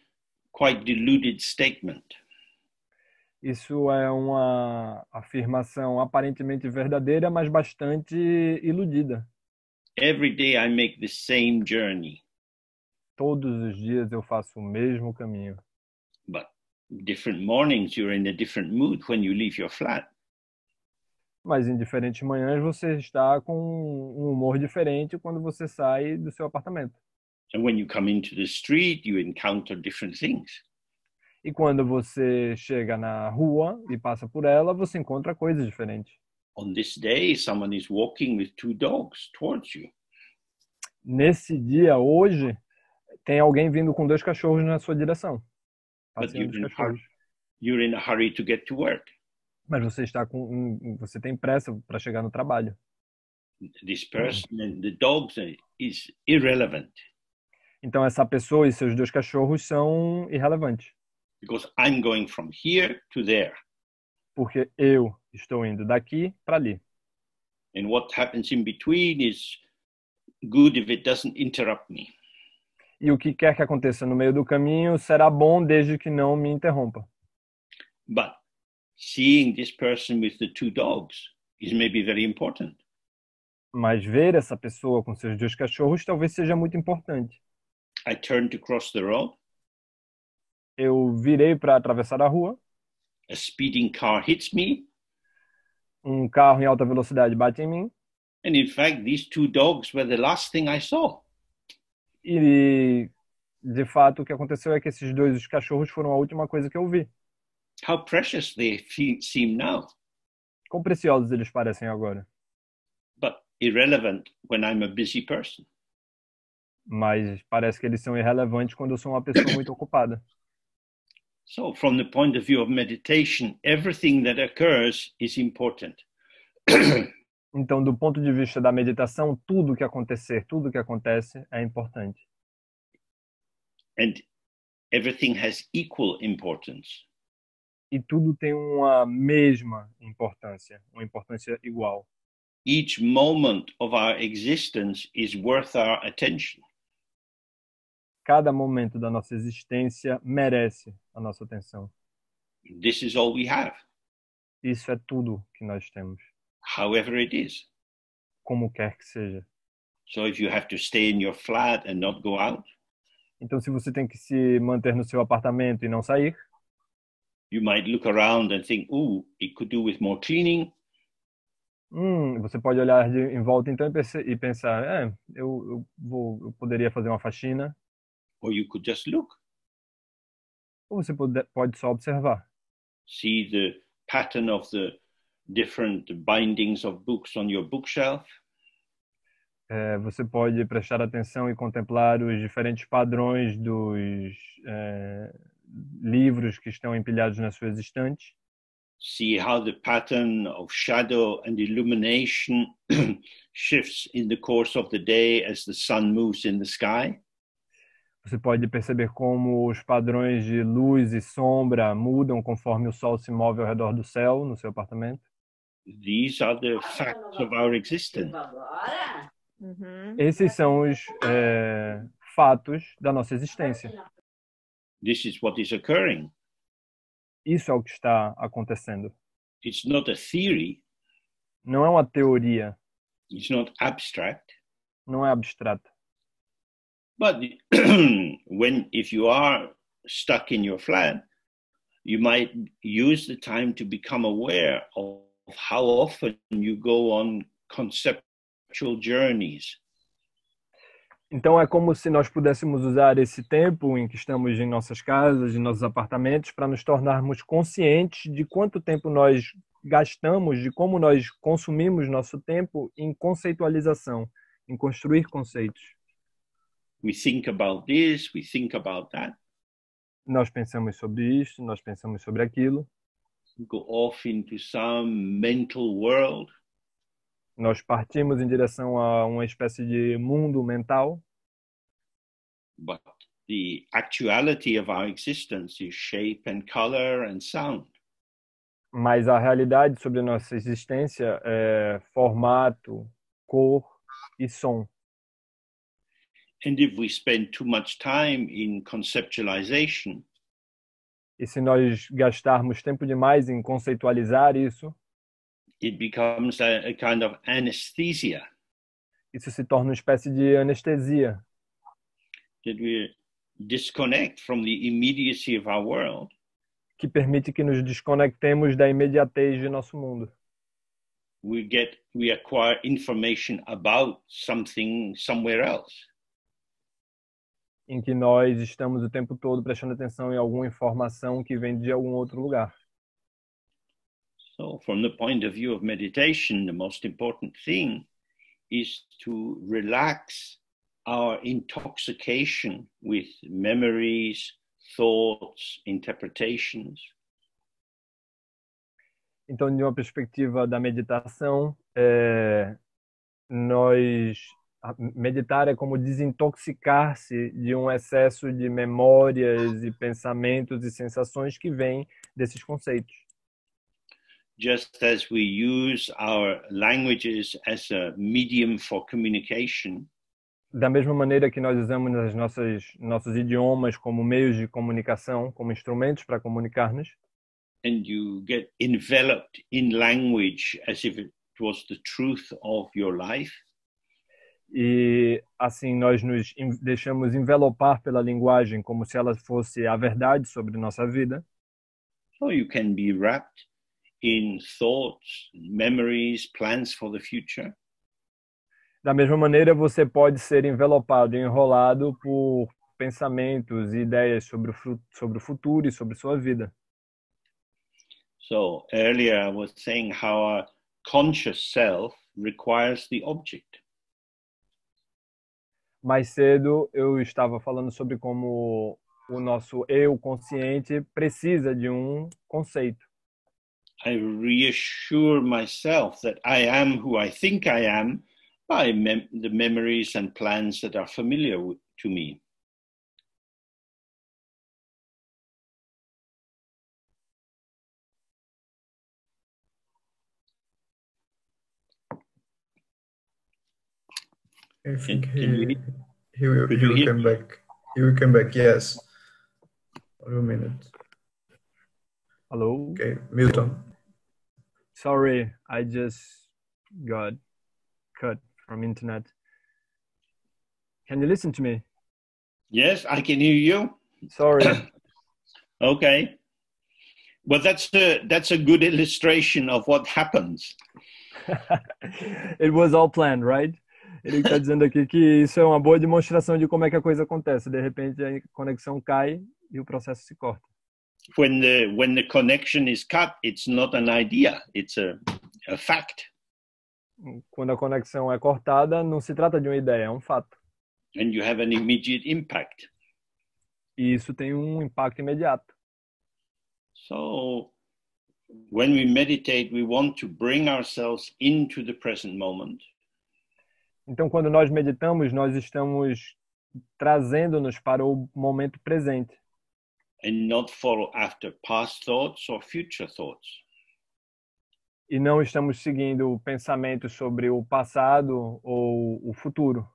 quite diluted statement. Isso é uma afirmação aparentemente verdadeira, mas bastante iludida. Every day I make the same journey. Todos os dias eu faço o mesmo caminho. But different mornings you're in a different mood when you leave your flat. Mas em diferentes manhãs você está com um humor diferente quando você sai do seu apartamento. And when you come into the street, you encounter different things. E quando você chega na rua e passa por ela, você encontra coisas diferentes. On this day, someone is walking with two dogs towards you. Nesse dia, hoje, tem alguém vindo com 2 cachorros na sua direção. But you're in a hurry to get to work. Mas você tem pressa para chegar no trabalho. This person and the dogs is irrelevant. Então essa pessoa e seus 2 cachorros são irrelevantes. Because I'm going from here to there. Porque eu estou indo daqui para ali. And what happens in between is good if it doesn't interrupt me. E o que quer que aconteça no meio do caminho será bom desde que não me interrompa. But seeing this person with the 2 dogs is maybe very important. Mas ver essa pessoa com seus 2 cachorros talvez seja muito importante. I turned to cross the road. Eu virei para atravessar a rua. A speeding car hits me. Um carro em alta velocidade bate em mim. And in fact, these 2 dogs were the last thing I saw. E, de fato, o que aconteceu é que esses 2 cachorros foram a última coisa que eu vi. How precious they seem now. Quão preciosos eles parecem agora. But irrelevant when I'm a busy person. Mas parece que eles são irrelevantes quando eu sou uma pessoa muito ocupada. So, from the point of view of meditation, everything that occurs is important. Então, do ponto de vista da meditação, tudo que acontece é importante. And everything has equal importance. E tudo tem uma mesma importância, uma importância igual. Each moment of our existence is worth our attention. Cada momento da nossa existência merece a nossa atenção. This is all we have, Isso é tudo que nós temos, however it is. como quer que seja. So if you have to stay in your flat and not go out, Então, se você tem que se manter no seu apartamento e não sair, you might look around and think, "Ooh, it could do with more cleaning." você pode olhar em volta então e pensar, eu poderia fazer uma faxina, Or you could just look, ou você pode só observar. see the pattern of the different bindings of books on your bookshelf. Você pode prestar atenção e contemplar os diferentes padrões dos livros que estão empilhados nas suas estantes. See how the pattern of shadow and illumination shifts in the course of the day as the sun moves in the sky. Você pode perceber como os padrões de luz e sombra mudam conforme o sol se move ao redor do céu no seu apartamento. These are the facts of our existence. Esses são os fatos da nossa existência. This is what is occurring. Isso é o que está acontecendo. It's not a theory. Não é uma teoria, It's not abstract. não é abstrato. But if you are stuck in your flat, you might use the time to become aware of how often you go on conceptual journeys. Então é como se nós pudéssemos usar esse tempo em que estamos em nossas casas, em nossos apartamentos, para nos tornarmos conscientes de quanto tempo nós gastamos, de como nós consumimos nosso tempo em conceitualização, em construir conceitos. We think about this, we think about that. Nós pensamos sobre isso, nós pensamos sobre aquilo. We go off into some mental world. Nós partimos em direção a uma espécie de mundo mental. But the actuality of our existence is shape and color and sound. Mas a realidade sobre a nossa existência é formato, cor e som. And if we spend too much time in conceptualization, E se nós gastarmos tempo demais em conceitualizar isso, it becomes a kind of anesthesia isso se torna uma espécie de anestesia, that we disconnect from the immediacy of our world. que permite que nos desconectemos da imediatez de nosso mundo. We acquire information about something somewhere else. Em que nós estamos o tempo todo prestando atenção em alguma informação que vem de algum outro lugar. So from the point of view of meditation, the most important thing is to relax our intoxication with memories, thoughts, interpretations. Então, de uma perspectiva da meditação, meditar é como desintoxicar-se de um excesso de memórias e pensamentos e sensações que vêm desses conceitos. Just as we use our languages as a medium for communication, Da mesma maneira que nós usamos nossos idiomas como meios de comunicação, como instrumentos para comunicar-nos, and you get enveloped in language as if it was the truth of your life, e assim nós nos deixamos envelopar pela linguagem como se ela fosse a verdade sobre nossa vida. so you can be wrapped in thoughts, memories, plans for the future. Da mesma maneira, você pode ser envelopado, enrolado por pensamentos e ideias sobre o futuro e sobre sua vida. So earlier I was saying how our conscious self requires the object. Mais cedo, eu estava falando sobre como o nosso eu consciente precisa de um conceito. I reassure myself that I am who I think I am by the memories and plans that are familiar to me. I think Can you hear? he will Could you hear come me? back. He will come back. Yes. For a minute. Hello? Okay, Milton. Sorry, I just got cut from internet. Can you listen to me? Yes, I can hear you. Sorry. Okay. Well, that's a good illustration of what happens. It was all planned, right? Ele está dizendo aqui que isso é uma boa demonstração de como é que a coisa acontece. De repente a conexão cai e o processo se corta. When the connection is cut, it's not an idea, it's a fact. Quando a conexão é cortada, não se trata de uma ideia, é um fato. And you have an immediate impact. E isso tem um impacto imediato. So when we meditate, we want to bring ourselves into the present moment. Então, quando nós meditamos, nós estamos trazendo-nos para o momento presente. And not follow after past thoughts or future thoughts. E não estamos seguindo pensamentos sobre o passado ou o futuro.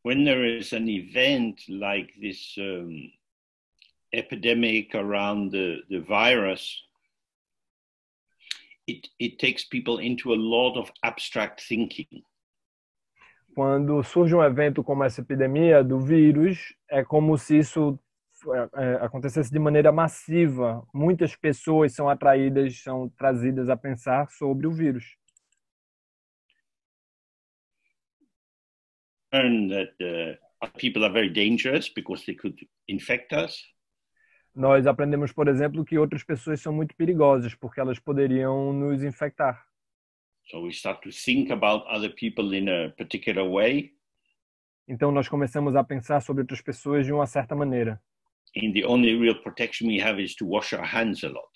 When there is an event like this epidemic around the virus, it takes people into a lot of abstract thinking. Quando surge um evento como essa epidemia do vírus, é como se isso acontecesse de maneira massiva. Muitas pessoas são atraídas, são trazidas a pensar sobre o vírus. Learn that people are very dangerous because they could infect us. Nós aprendemos, por exemplo, que outras pessoas são muito perigosas porque elas poderiam nos infectar. So we start to think about other people in a particular way. Então nós começamos a pensar sobre outras pessoas de uma certa maneira. And the only real protection we have is to wash our hands a lot.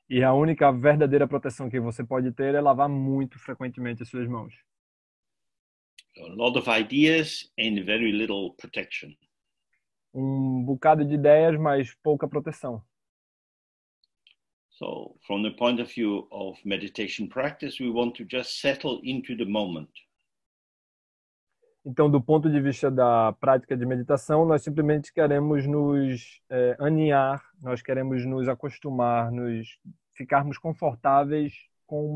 E a única verdadeira proteção que você pode ter é lavar muito frequentemente as suas mãos. A lot of ideas and very little protection. Bocado de ideias, mas pouca proteção. So from the point of view of meditation practice, we want to just settle into the moment. Então, do ponto de vista da prática de meditação, nós simplesmente queremos nos aninhar, nós queremos nos acostumar, ficarmos confortáveis com o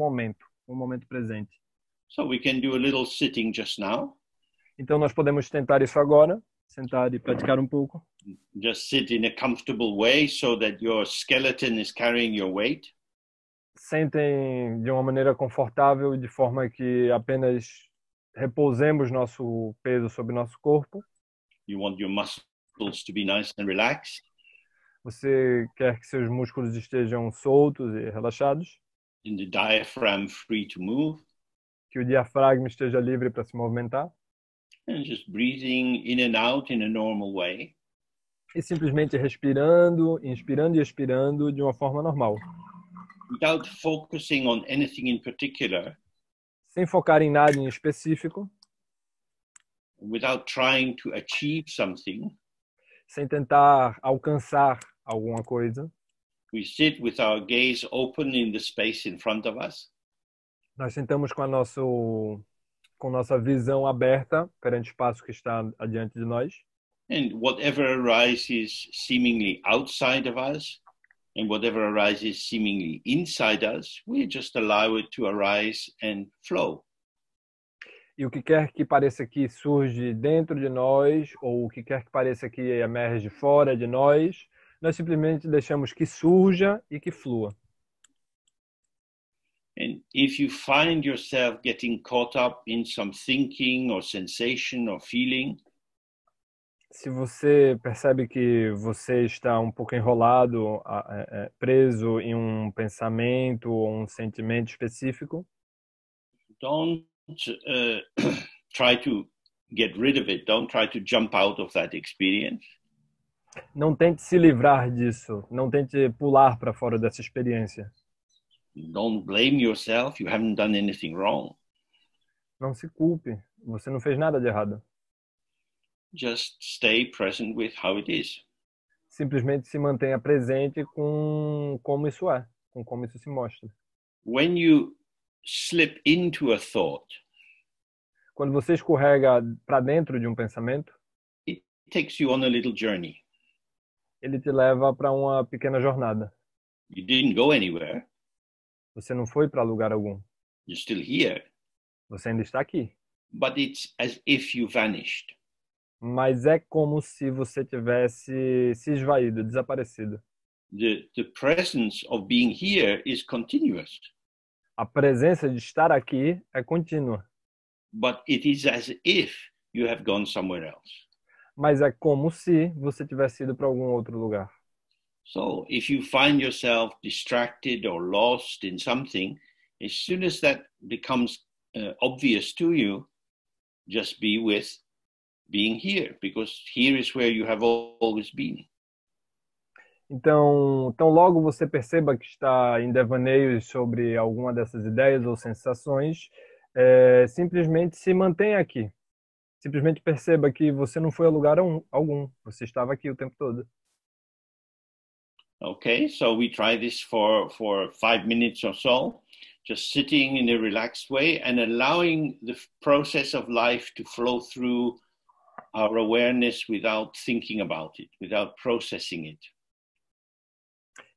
momento presente. So we can do a little sitting just now. Então, nós podemos tentar isso agora, sentar e praticar um pouco. Just sit in a comfortable way so that your skeleton is carrying your weight. Sentem de uma maneira confortável, de forma que apenas repousemos nosso peso sobre nosso corpo. You want your muscles to be nice and relaxed. Você quer que seus músculos estejam soltos e relaxados. And the diaphragm free to move. Que o diafragma esteja livre para se movimentar. And just breathing in and out in a normal way. E simplesmente respirando, inspirando e expirando de uma forma normal. Without focusing on anything in particular. Sem focar em nada em específico. Without trying to achieve something. Sem tentar alcançar alguma coisa. We sit with our gaze open in the space in front of us. Nós sentamos com nossa visão aberta perante o espaço que está adiante de nós. And whatever arises seemingly outside of us, and whatever arises seemingly inside us, we just allow it to arise and flow. E o que quer que pareça que surge dentro de nós, ou o que quer que pareça que emerge fora de nós, nós simplesmente deixamos que surja e que flua. And if you find yourself getting caught up in some thinking or sensation or feeling, se você percebe que você está um pouco enrolado, preso em um pensamento ou um sentimento específico, don't try to get rid of it. Don't try to jump out of that experience. Não tente se livrar disso. Não tente pular para fora dessa experiência. Don't blame yourself. You haven't done anything wrong. Não se culpe. Você não fez nada de errado. Just stay present with how it is. Simplesmente se mantenha presente com como isso é, com como isso se mostra. When you slip into a thought, quando você escorrega para dentro de um pensamento, it takes you on a little journey. ele te leva para uma pequena jornada. You didn't go anywhere. Você não foi para lugar algum. You're still here. Você ainda está aqui. But it's as if you vanished. Mas é como se você tivesse se esvaído, desaparecido. The presence of being here is continuous. A presença de estar aqui é contínua. But it is as if you have gone somewhere else. Mas é como se você tivesse ido para algum outro lugar. So if you find yourself distracted or lost in something, as soon as that becomes obvious to you, just be with being here, because here is where you have always been. Então logo você perceba que está em devaneios sobre alguma dessas ideias ou sensações, simplesmente se mantenha aqui. Simplesmente perceba que você não foi a lugar algum. Você estava aqui o tempo todo. Okay, so we try this for 5 minutes or so, just sitting in a relaxed way and allowing the process of life to flow through our awareness without thinking about it, without processing it.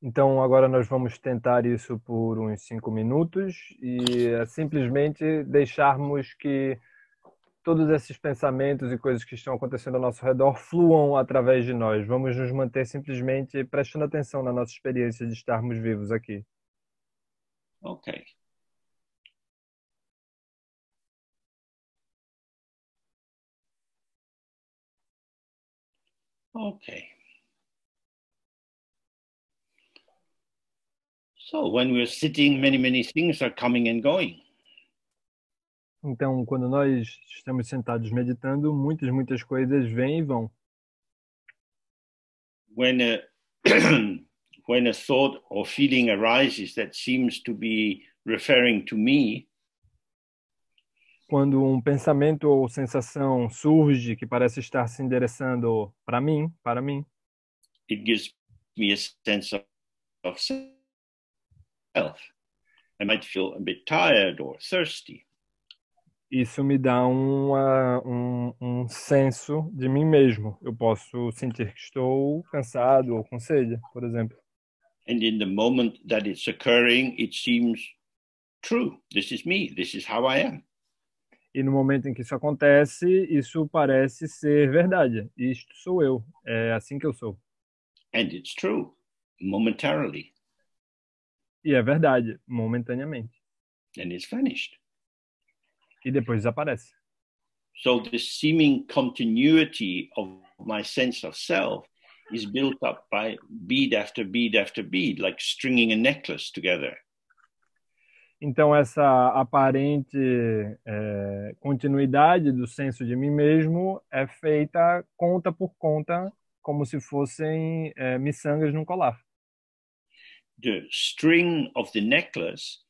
Então agora nós vamos tentar isso por uns 5 minutos e simplesmente deixarmos que todos esses pensamentos e coisas que estão acontecendo ao nosso redor fluam através de nós. Vamos nos manter simplesmente prestando atenção na nossa experiência de estarmos vivos aqui. Okay. Okay. So when we're sitting, many things are coming and going. Então, quando nós estamos sentados meditando, muitas coisas vêm e vão. When when a thought or feeling arises that seems to be referring to me, quando um pensamento ou sensação surge que parece estar se endereçando para mim, it gives me a sense of self. I might feel a bit tired or thirsty. Isso me dá um senso de mim mesmo. Eu posso sentir que estou cansado ou com sede, por exemplo. And in the moment that it's occurring, it seems true. This is me. This is how I am. E no momento em que isso acontece, isso parece ser verdade. Isto sou eu. É assim que eu sou. And it's true, momentarily. E é verdade, momentaneamente. And it's vanished. E depois desaparece. So the seeming continuity of my sense of self is built up by bead after bead after bead, like stringing a necklace together. Então, essa aparente continuidade do senso de mim mesmo é feita conta por conta, como se fossem miçangas num colar. The string of the necklace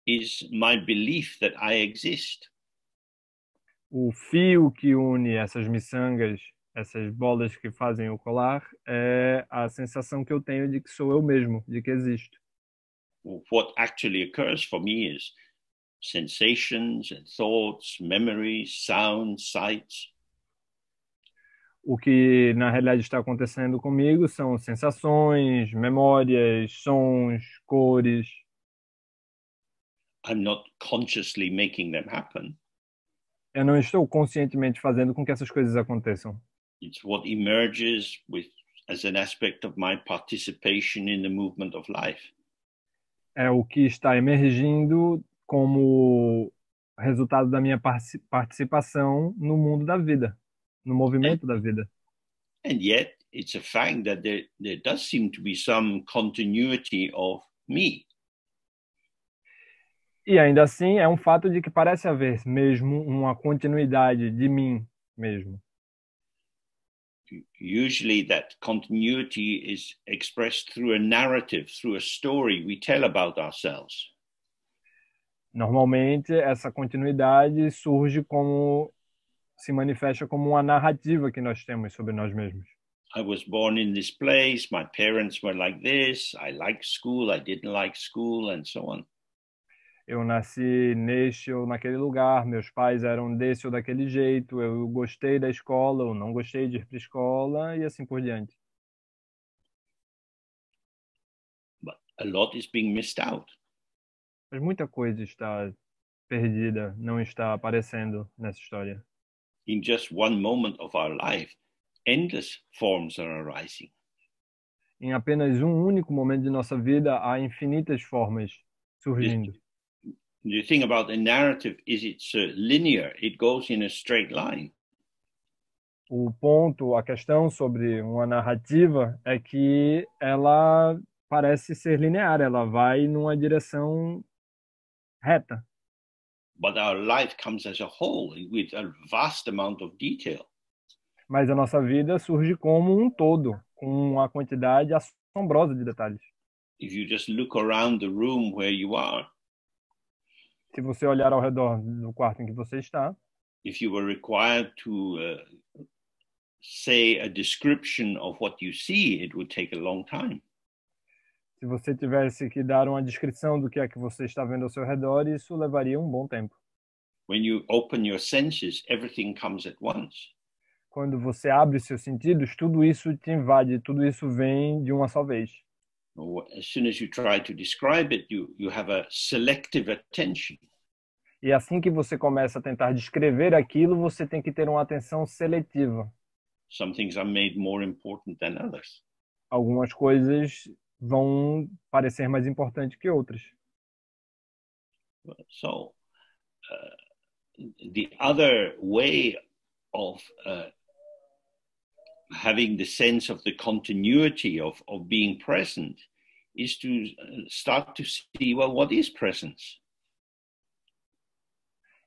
is my belief that I exist. O fio que une essas miçangas, essas bolas que fazem o colar, é a sensação que eu tenho de que sou eu mesmo, de que existo. What actually occurs for me is sensations and thoughts, memories, sounds, sights. O que na realidade está acontecendo comigo são sensações, memórias, sons, cores. I'm not consciously making them happen. Eu não estou conscientemente fazendo com que essas coisas aconteçam. It's what emerges as an aspect of my participation in the movement of life. É o que está emergindo como resultado da minha participação no mundo da vida, no movimento da vida. And yet, it's a fact that there does seem to be some continuity of me. E ainda assim, é um fato de que parece haver mesmo uma continuidade de mim mesmo. Usually that continuity is expressed through a narrative, through a story we tell about ourselves. Normalmente, essa continuidade se manifesta como uma narrativa que nós temos sobre nós mesmos. I was born in this place, my parents were like this, I liked school, I didn't like school, and so on. eu nasci neste ou naquele lugar, meus pais eram desse ou daquele jeito, eu gostei da escola ou não gostei de ir para a escola e assim por diante. But a lot is being missed out. Mas muita coisa está perdida, não está aparecendo nessa história. In just one moment of our life, endless forms are arising. Em apenas um único momento de nossa vida, há infinitas formas surgindo. The thing about the narrative is it's linear. It goes in a straight line. O ponto, a questão sobre uma narrativa é que ela parece ser linear, ela vai numa direção reta. But our life comes as a whole with a vast amount of detail. Mas a nossa vida surge como um todo, com uma quantidade assombrosa de detalhes. If you just look around the room where you are, Se você olhar ao redor do quarto em que você está, if you were required to say a description of what you see, it would take a long time. se você tivesse que dar uma descrição do que é que você está vendo ao seu redor, isso levaria um bom tempo. When you open your senses, everything comes at once. Quando você abre os seus sentidos, tudo isso te invade, tudo isso vem de uma só vez. As soon as you try to describe it, you have a selective attention. E assim que você começa a tentar descrever aquilo, você tem que ter uma atenção seletiva. Some things are made more important than others. Algumas coisas vão parecer mais importantes que outras. So, the other way of having the sense of the continuity of being present is to start to see, well, what is presence?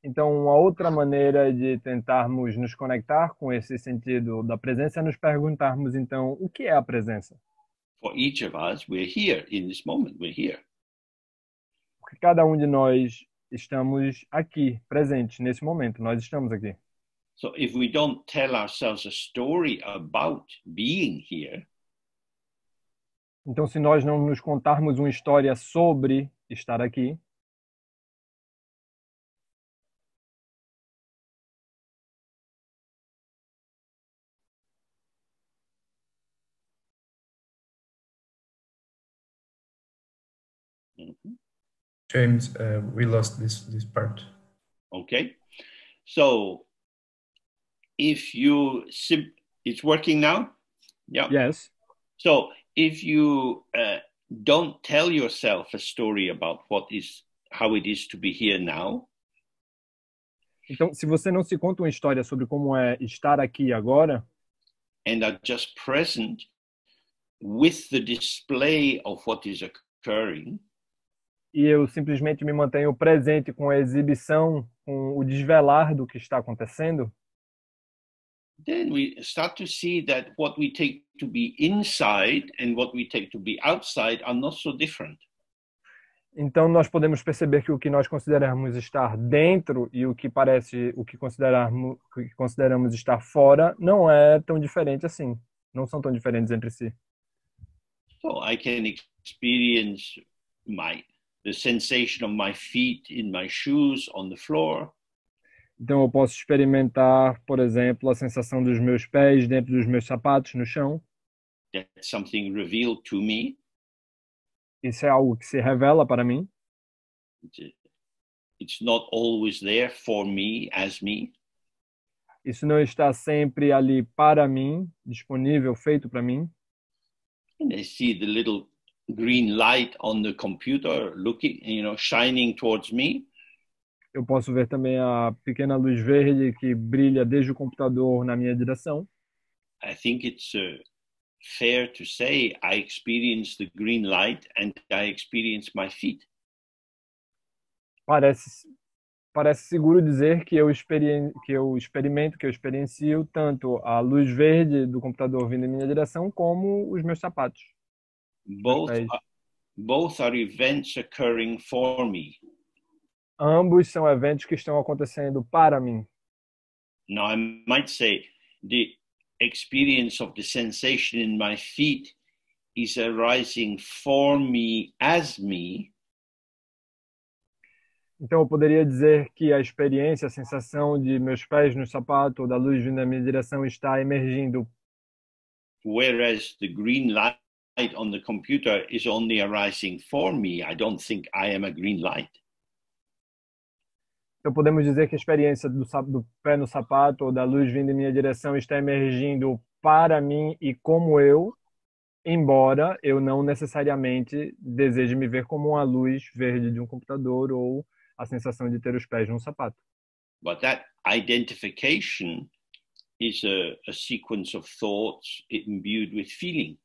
Então, uma outra maneira de tentarmos nos conectar com esse sentido da presença é nos perguntarmos, então, o que é a presença? For each of us, we're here in this moment, we're here. Porque cada um de nós estamos aqui, presentes, nesse momento, nós estamos aqui. So if we don't tell ourselves a story about being here, então, se nós não nos contarmos uma história sobre estar aqui, James, we lost this part. okay? So if you, it's working now? Yeah. yes. So if you don't tell yourself a story about how it is to be here now, Então, se você não se conta uma história sobre como é estar aqui agora, and are just present with the display of what is occurring, e eu simplesmente me mantenho presente com a exibição, com o desvelar do que está acontecendo, then we start to see that what we take to be inside and what we take to be outside are not so different. então nós podemos perceber que o que nós consideramos estar dentro e o que consideramos estar fora não é tão diferente assim, não são tão diferentes entre si. So I can experience the sensation of my feet in my shoes on the floor. Então eu posso experimentar, por exemplo, a sensação dos meus pés dentro dos meus sapatos no chão. That's something revealed to me. Isso é algo que se revela para mim. It's not always there for me, as me. Isso não está sempre ali para mim, disponível, feito para mim. And I see the little green light on the computer looking, shining towards me. Eu posso ver também a pequena luz verde que brilha desde o computador na minha direção. I think it's fair to say I experience the green light and I experience my feet. Parece seguro dizer que eu experiencio tanto a luz verde do computador vindo em minha direção como os meus sapatos. Both are events occurring for me. Ambos são eventos que estão acontecendo para mim. Now I might say the experience of the sensation in my feet is arising for me as me. Então, eu poderia dizer que a experiência, a sensação de meus pés no sapato ou da luz vindo na minha direção está emergindo, whereas the green light on the computer is only arising for me. I don't think I am a green light. então podemos dizer que a experiência do pé no sapato ou da luz vindo em minha direção está emergindo para mim e como eu, embora eu não necessariamente deseje me ver como uma luz verde de um computador ou a sensação de ter os pés num sapato. But that identification is a sequence of thoughts imbued with feeling.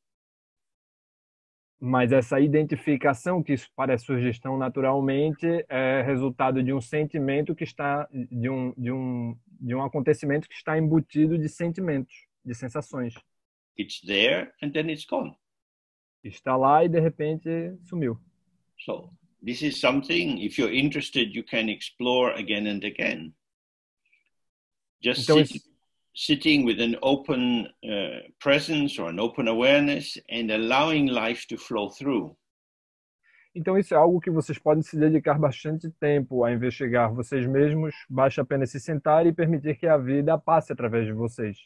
Mas essa identificação que isso parece sugestão naturalmente é resultado de um sentimento que está de um acontecimento que está embutido de sentimentos, de sensações. It's there and then it's gone. Está lá e de repente sumiu. So this is something, if you're interested, you can explore again and again. Just Então, sitting with an open presence or an open awareness and allowing life to flow through. Então isso é algo que vocês podem se dedicar bastante tempo a investigar vocês mesmos, basta apenas se sentar e permitir que a vida passe através de vocês.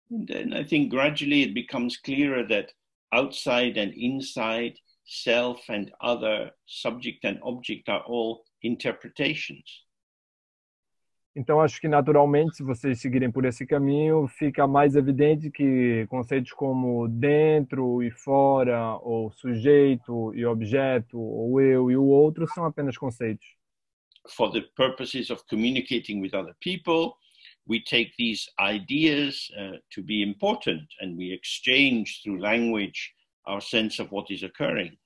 And then I think gradually it becomes clearer that outside and inside, self and other, subject and object are all interpretations. Então, acho que naturalmente, se vocês seguirem por esse caminho, fica mais evidente que conceitos como dentro e fora, ou sujeito e objeto, ou eu e o outro, são apenas conceitos. For the purposes of communicating with other people, we take these ideas to be important, and we exchange through language our sense of what is occurring.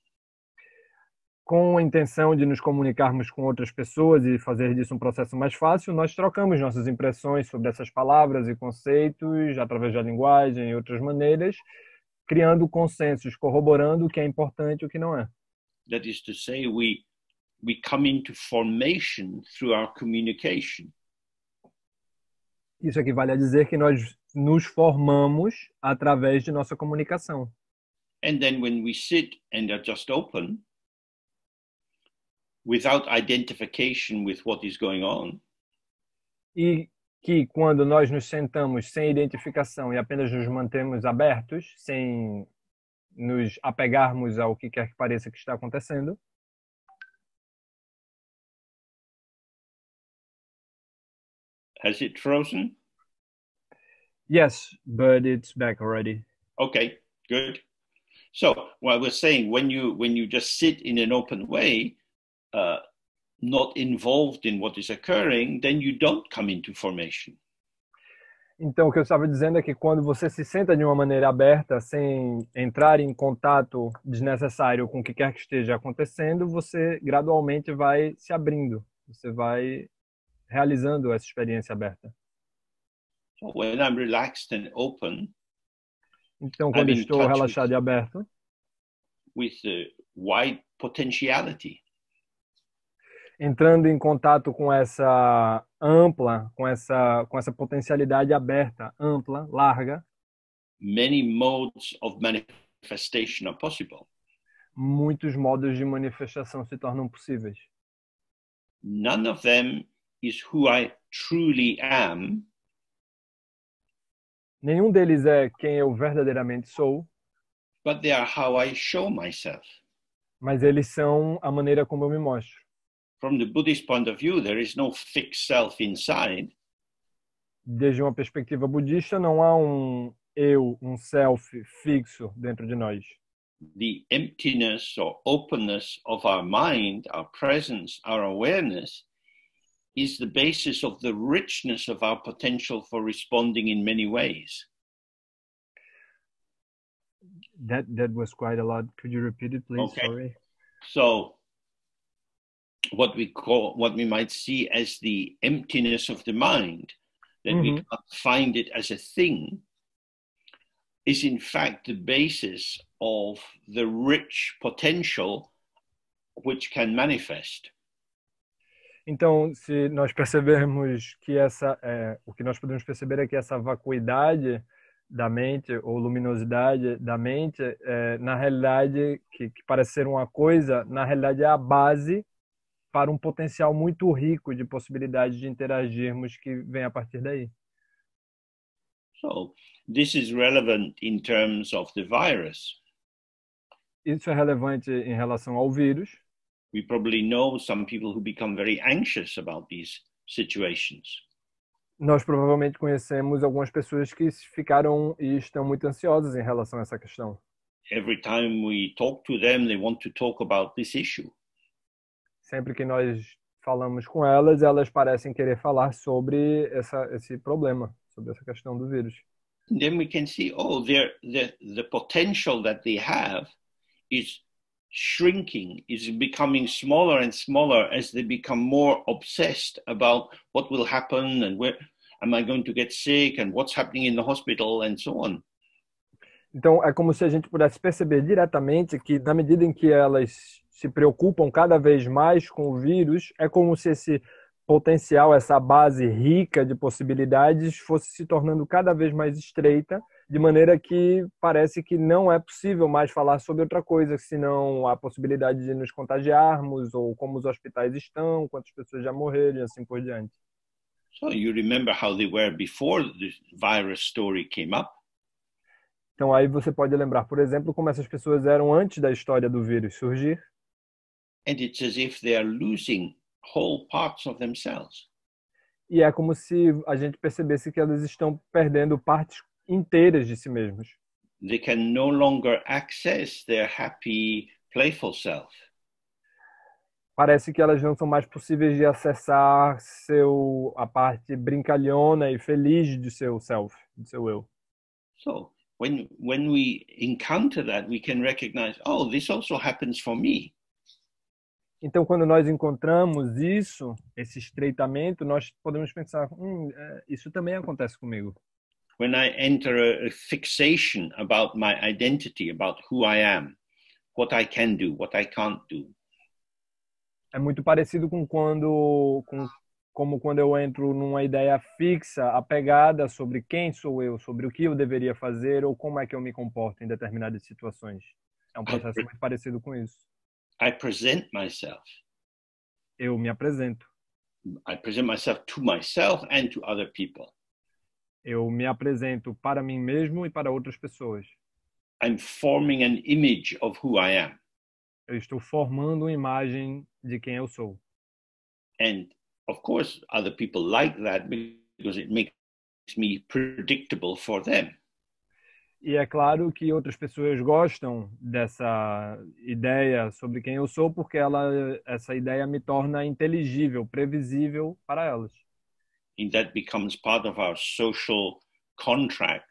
Com a intenção de nos comunicarmos com outras pessoas e fazer disso um processo mais fácil, nós trocamos nossas impressões sobre essas palavras e conceitos através da linguagem e outras maneiras, criando consensos, corroborando o que é importante e o que não é. That is to say, we come into formation through our communication. Isso equivale a dizer que nós nos formamos através de nossa comunicação. And then when we sit and are just open, without identification with what is going on, e que quando nós nos sentamos sem identificação e apenas nos mantemos abertos, sem nos apegarmos ao que quer que pareça que está acontecendo, has it frozen? Yes, but it's back already. Okay, good. So what I was saying, when you just sit in an open way, not involved in what is occurring, then you don't come into formation. Então, o que eu estava dizendo é que quando você se senta de uma maneira aberta, sem entrar em contato desnecessário com o que quer que esteja acontecendo, você gradualmente vai se abrindo, você vai realizando essa experiência aberta. So when I'm relaxed and open, então, quando estou relaxado e aberto, with the wide potentiality, entrando em contato com essa ampla, com essa potencialidade aberta, ampla, larga, many modes of manifestation are possible. Muitos modos de manifestação se tornam possíveis. None of them is who I truly am. Nenhum deles é quem eu verdadeiramente sou. But they are how I show myself. Mas eles são a maneira como eu me mostro. From the Buddhist point of view, there is no fixed self inside. Desde uma perspectiva budista, não há um eu, um self fixo dentro de nós. The emptiness or openness of our mind, our presence, our awareness is the basis of the richness of our potential for responding in many ways. That was quite a lot. Could you repeat it, please? Okay. Sorry. So what we might see as the emptiness of the mind, that we can't find it as a thing, is in fact the basis of the rich potential which can manifest. Então, se nós percebermos que o que nós podemos perceber é que essa vacuidade da mente ou luminosidade da mente, na realidade, que parece ser uma coisa, na realidade é a base para um potencial muito rico de possibilidades de interagirmos que vem a partir daí. So this is relevant in terms of the virus. Isso é relevante em relação ao vírus. We probably know some people who become very anxious about these situations. Nós provavelmente conhecemos algumas pessoas que ficaram e estão muito ansiosas em relação a essa questão. Every time we talk to them, they want to talk about this issue. Sempre que nós falamos com elas, elas parecem querer falar sobre esse problema, sobre essa questão do vírus. And then we can see, the potential that they have is shrinking, is becoming smaller and smaller as they become more obsessed about what will happen and where am I going to get sick and what's happening in the hospital and so on. Então, é como se a gente pudesse perceber diretamente que, na medida em que elas se preocupam cada vez mais com o vírus, é como se esse potencial, essa base rica de possibilidades fosse se tornando cada vez mais estreita, de maneira que parece que não é possível mais falar sobre outra coisa, senão a possibilidade de nos contagiarmos, ou como os hospitais estão, quantas pessoas já morreram e assim por diante. So you remember how they were before the virus story came up? Então aí você pode lembrar, por exemplo, como essas pessoas eram antes da história do vírus surgir. And it's as if they are losing whole parts of themselves. E é como se a gente percebesse que elas estão perdendo partes inteiras de si mesmos. They can no longer access their happy, playful self. Parece que elas não são mais possíveis de acessar a parte brincalhona e feliz de seu self, de seu eu. So when we encounter that, we can recognize, oh, this also happens for me. Então, quando nós encontramos isso, esse estreitamento, nós podemos pensar, isso também acontece comigo. When I enter a fixation about my identity, about who I am, what I can do, what I can't do. É muito parecido com como quando eu entro numa ideia fixa, apegada sobre quem sou eu, sobre o que eu deveria fazer ou como é que eu me comporto em determinadas situações. É um processo muito parecido com isso. I present myself. Eu me apresento. I present myself to myself and to other people. Eu me apresento para mim mesmo e para outras pessoas. I'm forming an image of who I am. Eu estou formando uma imagem de quem eu sou. And of course, other people like that because it makes me predictable for them. E é claro que outras pessoas gostam dessa ideia sobre quem eu sou porque essa ideia me torna inteligível, previsível para elas. And that becomes part of our social contract,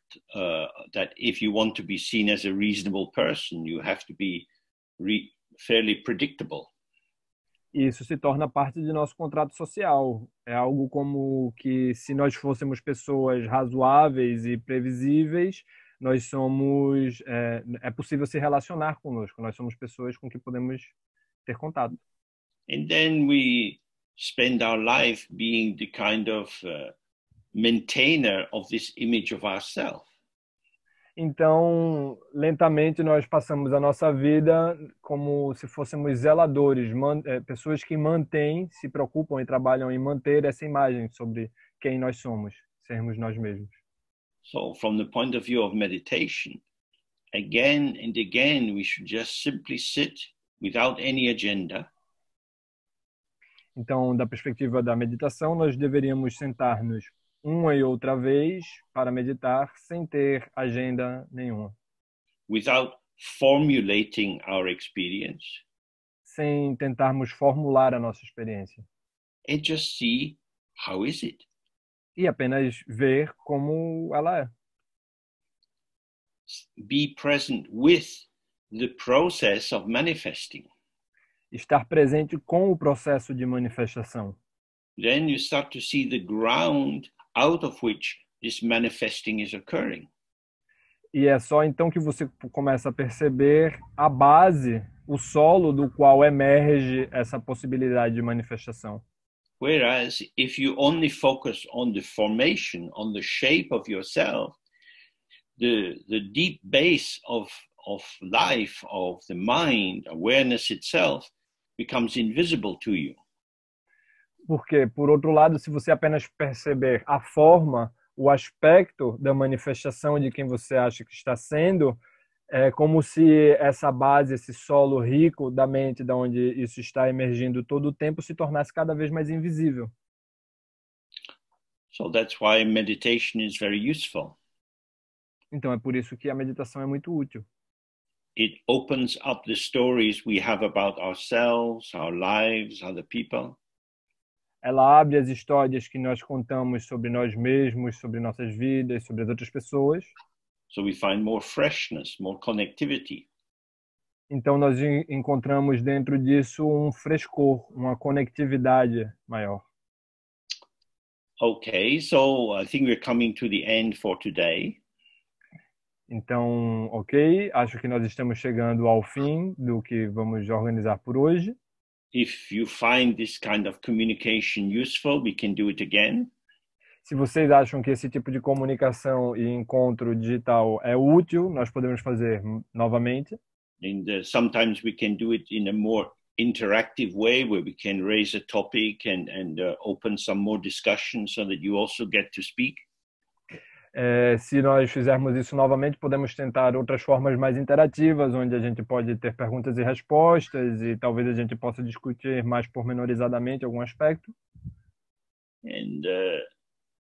that if you want to be seen as a reasonable person, you have to be fairly predictable. E isso se torna parte de nosso contrato social. É algo como que se nós fôssemos pessoas razoáveis e previsíveis, nós somos, é possível se relacionar conosco. Nós somos pessoas com que podemos ter contato. And then we spend our life being the kind of maintainer of this image of ourselves. Então, lentamente nós passamos a nossa vida como se fôssemos zeladores, pessoas que mantêm, se preocupam e trabalham em manter essa imagem sobre quem nós somos, sermos nós mesmos. So, from the point of view of meditation, again and again, we should just simply sit without any agenda. Então, da perspectiva da meditação, nós deveríamos sentar-nos uma e outra vez para meditar sem ter agenda nenhuma. Without formulating our experience. Sem tentarmos formular a nossa experiência. And just see how is it. E apenas ver como ela é. Be present with the process of manifesting. Estar presente com o processo de manifestação. Then you start to see the ground out of which this manifesting is occurring. E é só então que você começa a perceber a base, o solo do qual emerge essa possibilidade de manifestação. Whereas if you only focus on the formation, on the shape of yourself, the deep base of life, of the mind, awareness itself, becomes invisible to you. Porque, por outro lado, se você apenas perceber a forma, o aspecto da manifestação de quem você acha que está sendo, é como se essa base, esse solo rico da mente, da onde isso está emergindo todo o tempo, se tornasse cada vez mais invisível. So that's why meditation is very useful. Então é por isso que a meditação é muito útil. It opens up the stories we have about ourselves, our lives, other people. Ela abre as histórias que nós contamos sobre nós mesmos, sobre nossas vidas, sobre as outras pessoas. So we find more freshness, more connectivity. Então nós encontramos dentro disso um frescor, uma conectividade maior. Okay, so I think we're coming to the end for today. Então, ok, acho que nós estamos chegando ao fim do que vamos organizar por hoje. If you find this kind of communication useful, we can do it again. Se vocês acham que esse tipo de comunicação e encontro digital é útil, nós podemos fazer novamente. And sometimes we can do it in a more interactive way where we can raise a topic and open some more discussion so that you also get to speak. Se nós fizermos isso novamente, podemos tentar outras formas mais interativas, onde a gente pode ter perguntas e respostas e talvez a gente possa discutir mais pormenorizadamente algum aspecto. And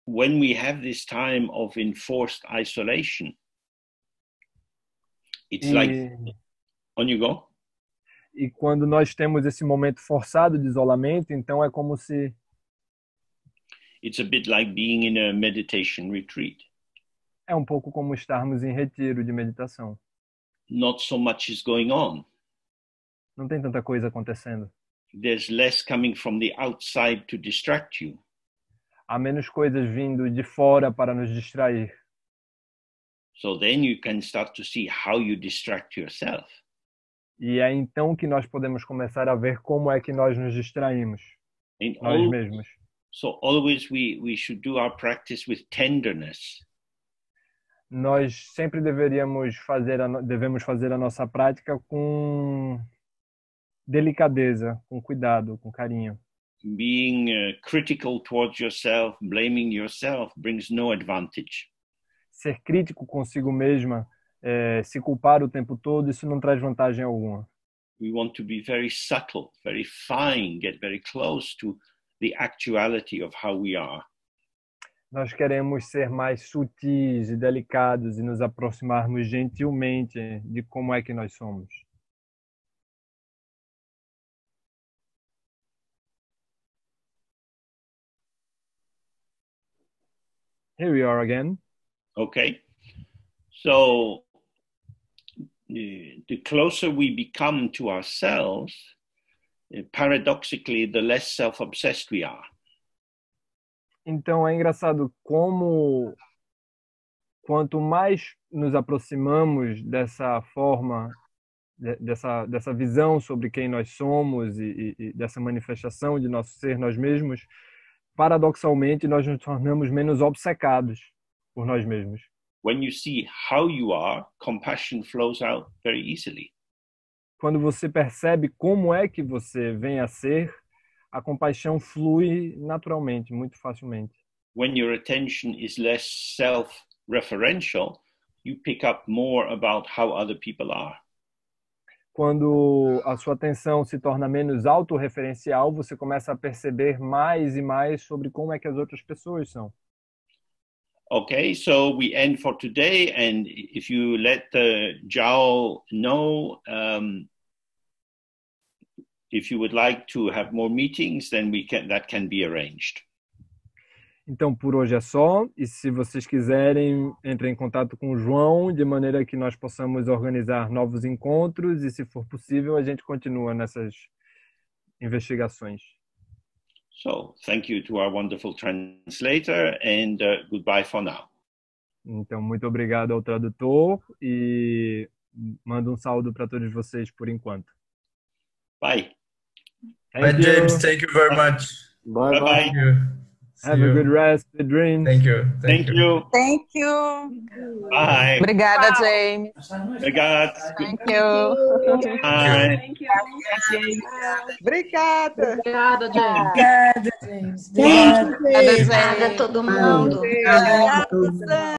when we have this time of enforced isolation, it's like, on you go. E quando nós temos esse momento forçado de isolamento, então é como se... It's a bit like being in a meditation retreat. É um pouco como estarmos em retiro de meditação. Not so much is going on. Não tem tanta coisa acontecendo. There's less coming from the outside to distract you. Há menos coisas vindo de fora para nos distrair. So then you can start to see how you distract yourself. E é então que nós podemos começar a ver como é que nós nos distraímos, nós mesmos. So always we should do our practice with tenderness. Nós sempre devemos fazer a nossa prática com delicadeza, com cuidado, com carinho. Being critical towards yourself, blaming yourself brings no advantage. Ser crítico consigo mesma, se culpar o tempo todo, isso não traz vantagem alguma. We want to be very subtle, very fine, get very close to the actuality of how we are. Nós queremos ser mais sutis e delicados e nos aproximarmos gentilmente de como é que nós somos. Here we are again. Okay. So the closer we become to ourselves, paradoxically, the less self-obsessed we are. Então é engraçado como quanto mais nos aproximamos dessa forma, dessa visão sobre quem nós somos e dessa manifestação de nosso ser nós mesmos, paradoxalmente nós nos tornamos menos obcecados por nós mesmos. When you see how you are, compassion flows out very easily. Quando você percebe como é que você vem a ser, a compaixão flui naturalmente, muito facilmente. When your attention is less self-referential, you pick up more about how other people are. Quando a sua atenção se torna menos autorreferencial, você começa a perceber mais e mais sobre como é que as outras pessoas são. Okay, so we end for today, and if you let Zhao know if you would like to have more meetings, then that can be arranged. Então, por hoje é só. E se vocês quiserem, entrem em contato com o João, de maneira que nós possamos organizar novos encontros. E, se for possível, a gente continua nessas investigações. So, thank you to our wonderful translator, and goodbye for now. Então, muito obrigado ao tradutor e mando um saúdo para todos vocês por enquanto. Bye. Bye, James. Thank you very much. Bye. Bye-bye. Thank you. Have a good rest, good dreams. Thank you. Thank you. Thank you. Bye. Obrigada, James. Obrigado. Thank you. Bye. Thank you. Obrigada. Obrigada, James. Obrigada, James. Obrigada, Obrigada. James. Obrigada a todo mundo. Obrigada, Sam.